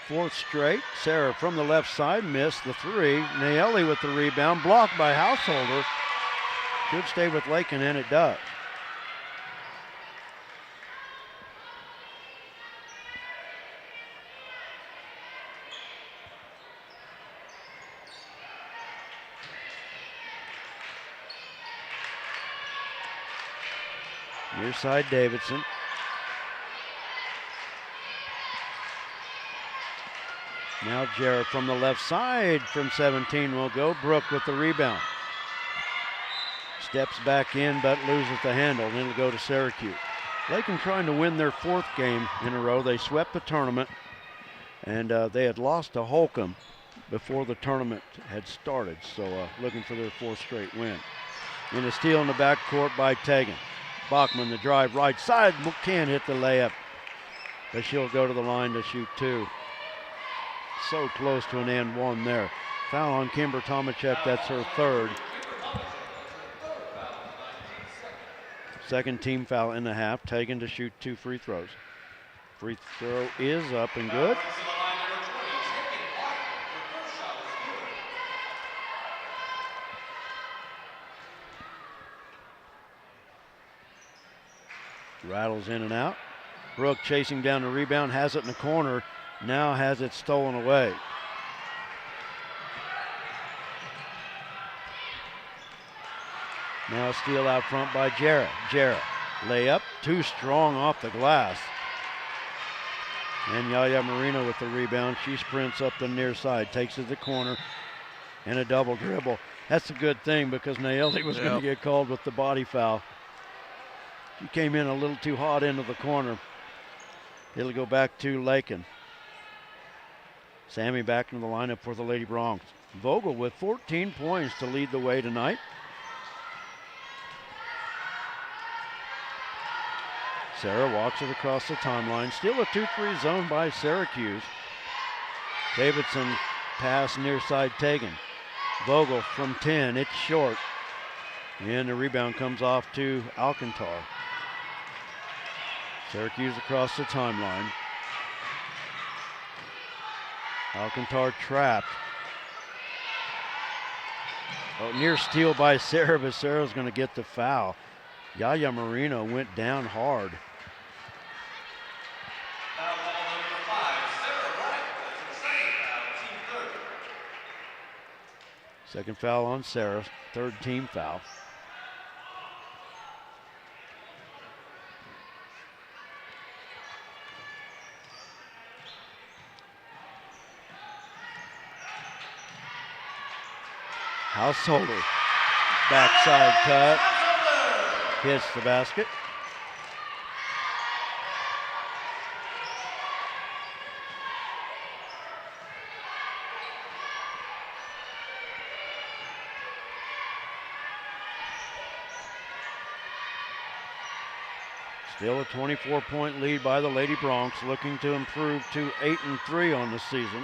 4th straight. Sarah from the left side missed the 3. Naeli with the rebound, blocked by Householder. Should stay with Lakin, and it does. Near side Davidson. Now Jarrett from the left side from 17 will go. Brooke with the rebound. Steps back in but loses the handle. Then it'll go to Syracuse. Lakin trying to win their 4th game in a row. They swept the tournament, and they had lost to Holcomb before the tournament had started. So looking for their 4th straight win. In a steal in the backcourt by Tegan. Bachman the drive right side. Can't hit the layup, but she'll go to the line to shoot 2. So close to an and 1 there. Foul on Kimber Tomachek. That's her 3rd. 2nd team foul in the half. Tegan to shoot 2 free throws. Free throw is up and good. Rattles in and out. Brooke chasing down the rebound, has it in the corner, now has it stolen away. Now a steal out front by Jarrett. Jarrett, layup, too strong off the glass. And Yaya Marino with the rebound. She sprints up the near side, takes it to the corner, and a double dribble. That's a good thing because Nayeli was going to get called with the body foul. She came in a little too hot into the corner. It'll go back to Lakin. Sammy back into the lineup for the Lady Bronx. Vogel with 14 points to lead the way tonight. Sarah walks it across the timeline. Still a 2-3 zone by Syracuse. Davidson pass near side Tegan. Vogel from 10, it's short. And the rebound comes off to Alcantar. Syracuse across the timeline. Alcantar trapped. Oh, near steal by Sarah, but Sarah's going to get the foul. Yaya Marino went down hard. Second foul on Sarah, 3rd team foul. Householder, backside cut, hits the basket. Still a 24-point lead by the Lady Bronx, looking to improve to 8-3 on the season.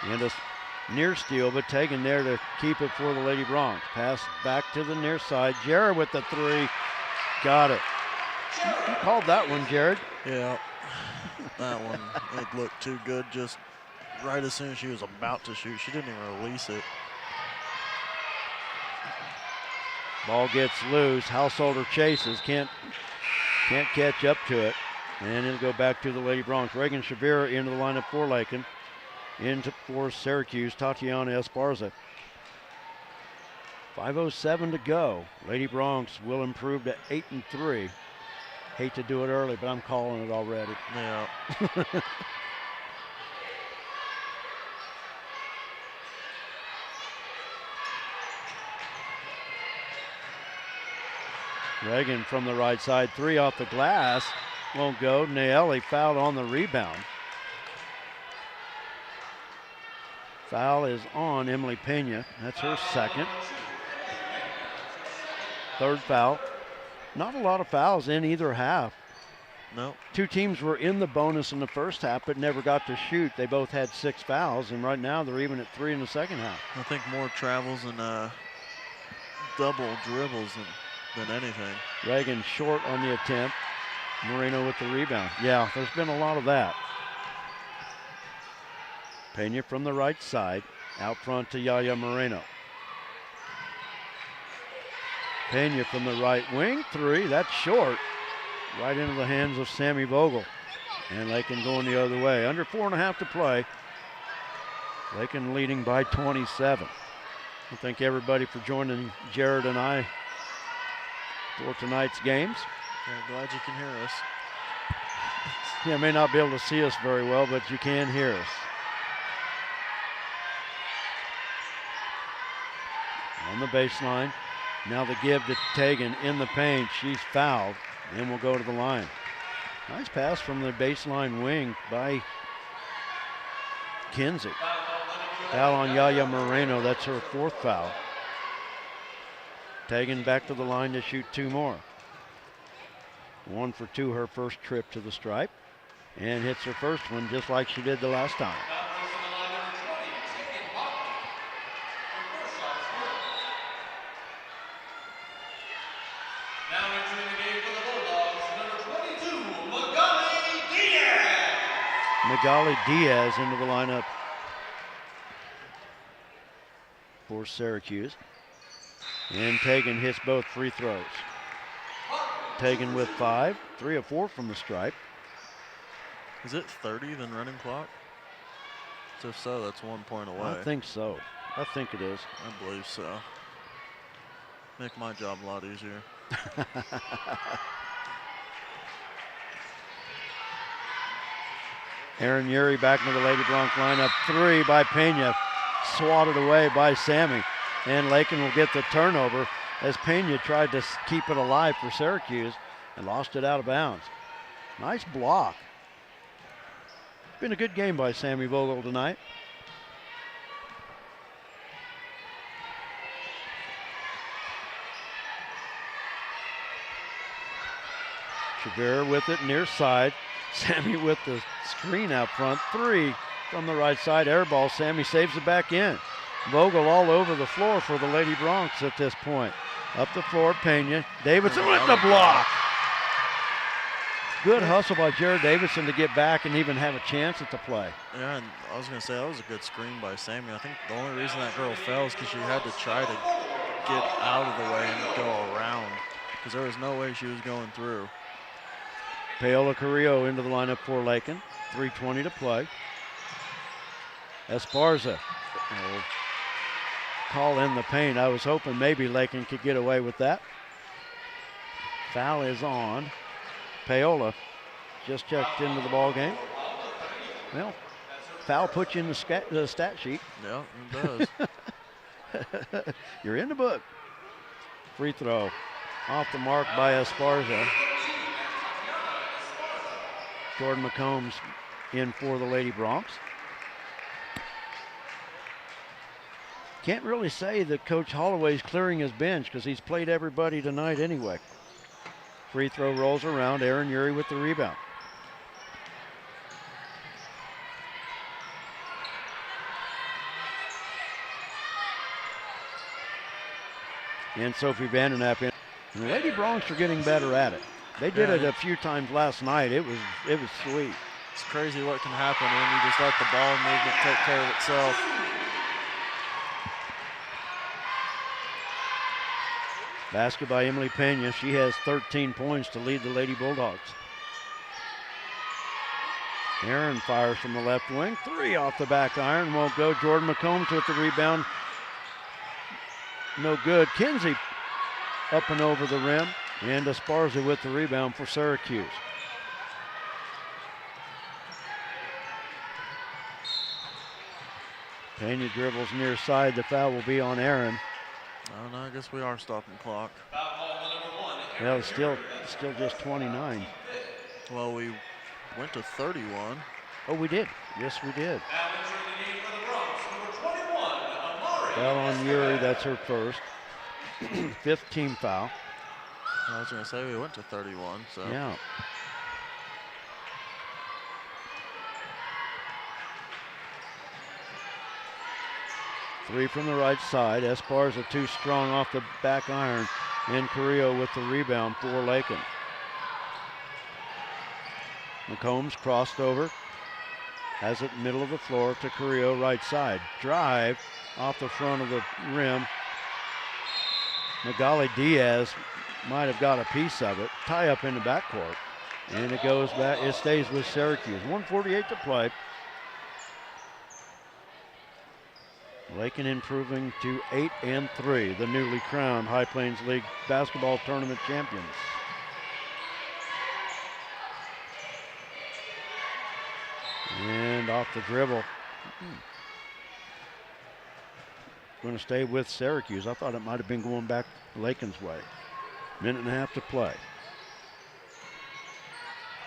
And a near steal, but taken there to keep it for the Lady Bronx. Pass back to the near side. Jared with the 3. Got it. You called that one, Jared. Yeah, that one, it looked too good. Just right as soon as she was about to shoot, she didn't even release it. Ball gets loose. Householder chases. Can't catch up to it. And it'll go back to the Lady Bronx. Reagan Shavira into the lineup for Lakin. Into for Syracuse, Tatiana Esparza. 5:07 to go. Lady Bronx will improve to 8-3. Hate to do it early, but I'm calling it already. Yeah. Reagan from the right side, 3 off the glass. Won't go. Naeli fouled on the rebound. Foul is on Emily Pena. That's her 2nd. 3rd foul. Not a lot of fouls in either half. No. 2 teams were in the bonus in the first half but never got to shoot. They both had 6 fouls, and right now they're even at 3 in the second half. I think more travels and double dribbles than anything. Reagan short on the attempt. Marino with the rebound. Yeah, there's been a lot of that. Pena from the right side, out front to Yaya Moreno. Pena from the right wing, 3, that's short. Right into the hands of Sammy Vogel. And Lakin going the other way. Under 4.5 to play. Lakin leading by 27. I thank everybody for joining Jared and I for tonight's games. Yeah, glad you can hear us. You may not be able to see us very well, but you can hear us. On the baseline. Now the give to Tegan in the paint. She's fouled. Then we'll go to the line. Nice pass from the baseline wing by Kinsey. Foul on Yaya Moreno. That's her 4th foul. Tegan back to the line to shoot 2 more. 1 for 2 her first trip to the stripe. And hits her first one just like she did the last time. Magali Diaz into the lineup for Syracuse. And Tegan hits both free throws. Tegan with 5, 3 of 4 from the stripe. Is it 30 then running clock? So if so, that's 1 point away. I think so. I think it is. I believe so. Make my job a lot easier. Aaron Urey back into the Lady Bronc lineup. 3 by Pena. Swatted away by Sammy. And Lakin will get the turnover as Pena tried to keep it alive for Syracuse and lost it out of bounds. Nice block. Been a good game by Sammy Vogel tonight. Shavir with it near side. Sammy with the screen out front. 3 from the right side. Air ball. Sammy saves it back in. Vogel all over the floor for the Lady Broncs at this point. Up the floor, Pena. Davidson with the block. Good hustle by Jared Davidson to get back and even have a chance at the play. Yeah, and I was going to say that was a good screen by Sammy. I think the only reason that girl fell is because she had to try to get out of the way and go around because there was no way she was going through. Paola Carrillo into the lineup for Lakin. 3:20 to play. Esparza. Call in the paint. I was hoping maybe Lakin could get away with that. Foul is on. Paola just checked into the ball game. Well, foul puts you in the stat sheet. Yeah, it does. You're in the book. Free throw. Off the mark by Esparza. Jordan McCombs in for the Lady Broncs. Can't really say that Coach Holloway's clearing his bench because he's played everybody tonight anyway. Free throw rolls around. Aaron Urey with the rebound. And Sophie Vandernapp in. And the Lady Broncs are getting better at it. They did it a few times last night. It was sweet. It's crazy what can happen when you just let the ball movement take care of itself. Basket by Emily Pena. She has 13 points to lead the Lady Bulldogs. Aaron fires from the left wing. 3 off the back iron. Won't go. Jordan McCombs with the rebound. No good. Kinsey up and over the rim. And Esparza with the rebound for Syracuse. Pena dribbles near side. The foul will be on Aaron. Oh, no, I guess we are stopping the clock. Well, it's still just 29. Well, we went to 31. Oh, we did. Yes, we did. Foul on Urey. That's her first. 5th team foul. I was going to say we went to 31. So yeah. Three from the right side. Esparza too strong off the back iron. And Carrillo with the rebound for Lakin. McCombs crossed over. Has it middle of the floor to Carrillo right side. Drive off the front of the rim. Magali Diaz might have got a piece of it. Tie up in the backcourt. And it goes back. It stays with Syracuse. 1:48 to play. Lakin improving to 8-3, the newly crowned High Plains League basketball tournament champions. And off the dribble. Going to stay with Syracuse. I thought it might have been going back Lakin's way. Minute and a half to play.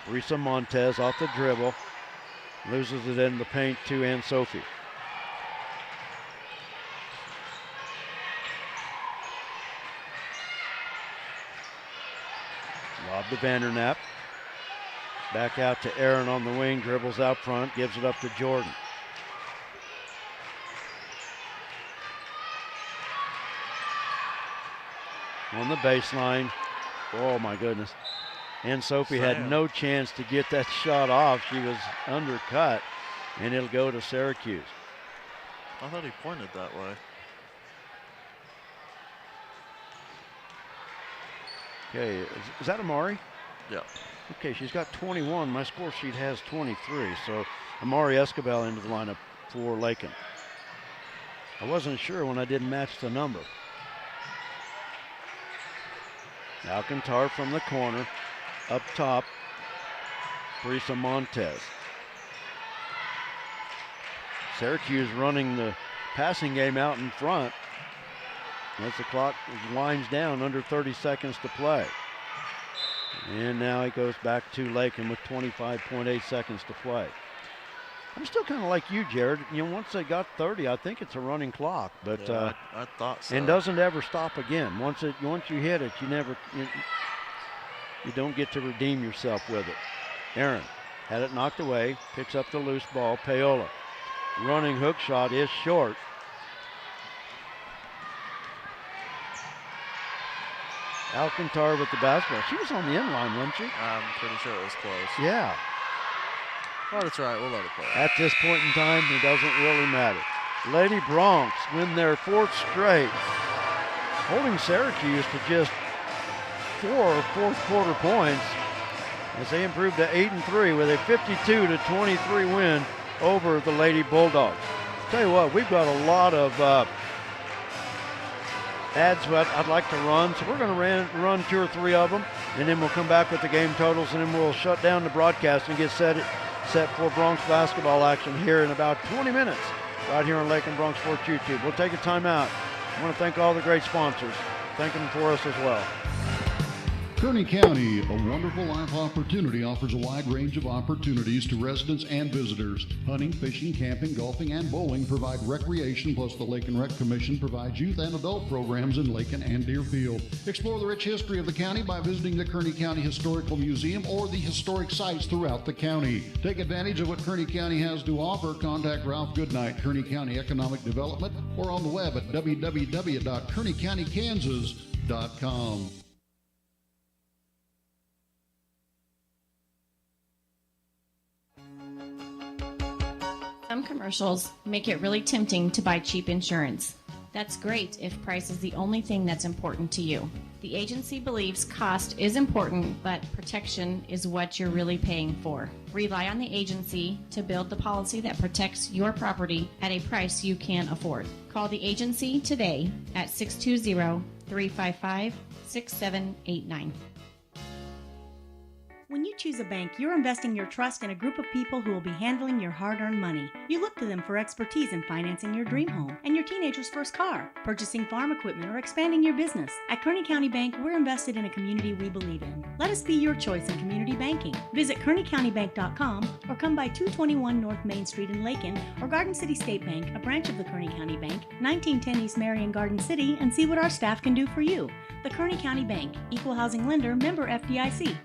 Risa Montez off the dribble. Loses it in the paint to Ann Sophie. Lob to Vandernap. Back out to Aaron on the wing. Dribbles out front. Gives it up to Jordan. On the baseline. Oh my goodness. And Sophie had no chance to get that shot off. She was undercut, and it'll go to Syracuse. I thought he pointed that way. Okay, is that Amari? Yeah. Okay, she's got 21. My score sheet has 23, so Amari Escobar into the lineup for Lakin. I wasn't sure when I didn't match the number. Alcantar from the corner. Up top, Brisa Montez. Syracuse running the passing game out in front as the clock winds down, under 30 seconds to play. And now it goes back to Lakin with 25.8 seconds to play. I'm still kind of like you, Jared. You know, once they got 30, I think it's a running clock, but yeah, I thought so. And doesn't ever stop again. Once you hit it, you don't get to redeem yourself with it. Aaron had it knocked away, picks up the loose ball. Paola, running hook shot is short. Alcantar with the basketball. She was on the end line, wasn't she? I'm pretty sure it was close. Yeah. Well, that's right. We'll let it play. At this point in time, it doesn't really matter. Lady Bronx win their fourth straight, holding Syracuse to just 4 fourth quarter points as they improved to 8-3 with a 52-23 win over the Lady Bulldogs. Tell you what, we've got a lot of ads I'd like to run, so we're going to run 2 or 3 of them, and then we'll come back with the game totals, and then we'll shut down the broadcast and get set for Bronx basketball action here in about 20 minutes right here on Lakin Bronx Sports YouTube. We'll take a timeout. I want to thank all the great sponsors. Thank them for us as well. Kearney County, a wonderful life opportunity, offers a wide range of opportunities to residents and visitors. Hunting, fishing, camping, golfing, and bowling provide recreation, plus the Lake and Rec Commission provides youth and adult programs in Lakin and Deerfield. Explore the rich history of the county by visiting the Kearney County Historical Museum or the historic sites throughout the county. Take advantage of what Kearney County has to offer. Contact Ralph Goodnight, Kearney County Economic Development, or on the web at www.kearneycountykansas.com. Some commercials make it really tempting to buy cheap insurance. That's great if price is the only thing that's important to you. The agency believes cost is important, but protection is what you're really paying for. Rely on the agency to build the policy that protects your property at a price you can afford. Call the agency today at 620-355-6789. When you choose a bank, you're investing your trust in a group of people who will be handling your hard-earned money. You look to them for expertise in financing your dream home and your teenager's first car, purchasing farm equipment, or expanding your business. At Kearney County Bank, we're invested in a community we believe in. Let us be your choice in community banking. Visit KearneyCountyBank.com or come by 221 North Main Street in Lakin, or Garden City State Bank, a branch of the Kearney County Bank, 1910 East Marion, Garden City, and see what our staff can do for you. The Kearney County Bank, Equal Housing Lender, member FDIC.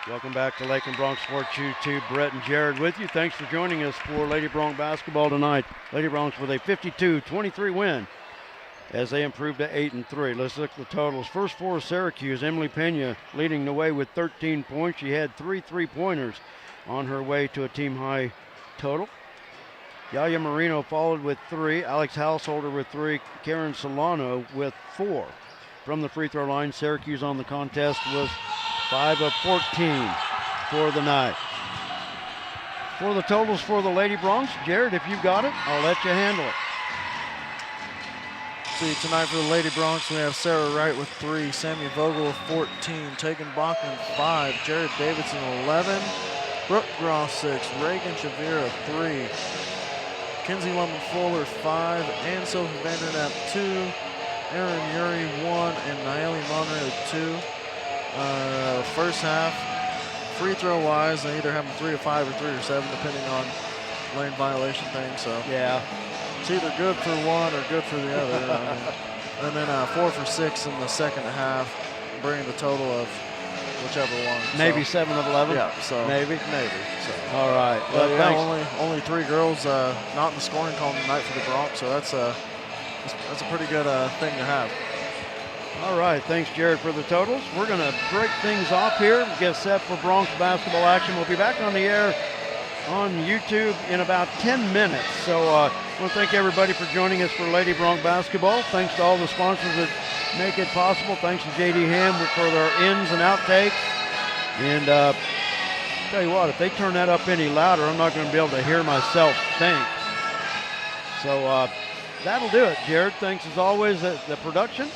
Welcome back to Lakin Bronx Sports YouTube. Brett and Jared with you. Thanks for joining us for Lady Bronx basketball tonight. Lady Bronx with a 52-23 win as they improved to 8-3. Let's look at the totals. First for Syracuse, Emily Pena leading the way with 13 points. She had 3 3-pointers on her way to a team high total. Yaya Marino followed with 3. Alex Householder with 3. Karen Solano with 4. From the free throw line, Syracuse on the contest was 5 of 14 for the night. For the totals for the Lady Broncs, Jared, if you've got it, I'll let you handle it. See, tonight for the Lady Broncs, we have Sarah Wright with 3, Sammy Vogel with 14, Tegan Bachman 5, Jared Davidson 11, Brooke Gross 6, Reagan Shavira 3, Kinsey Lemon Fuller 5, Ann Sophie Vandernap 2, Erin Yuri 1, and Naomi Monroe 2. First half, free throw wise, they either have them 3 or 5 or 3 or 7, depending on lane violation thing. So yeah, it's either good for one or good for the other. And then 4 for 6 in the second half, bringing the total of whichever one. Maybe 7 of 11. Yeah, so maybe. So all right. Well, yeah, only 3 girls not in the scoring column tonight for the Broncs, so that's a pretty good thing to have. All right, thanks, Jared, for the totals. We're going to break things off here, get set for Broncs basketball action. We'll be back on the air on YouTube in about 10 minutes. So I want to thank everybody for joining us for Lady Bronc basketball. Thanks to all the sponsors that make it possible. Thanks to J.D. Ham for their ins and outtakes. And tell you what, if they turn that up any louder, I'm not going to be able to hear myself think. So that'll do it, Jared. Thanks as always at the production.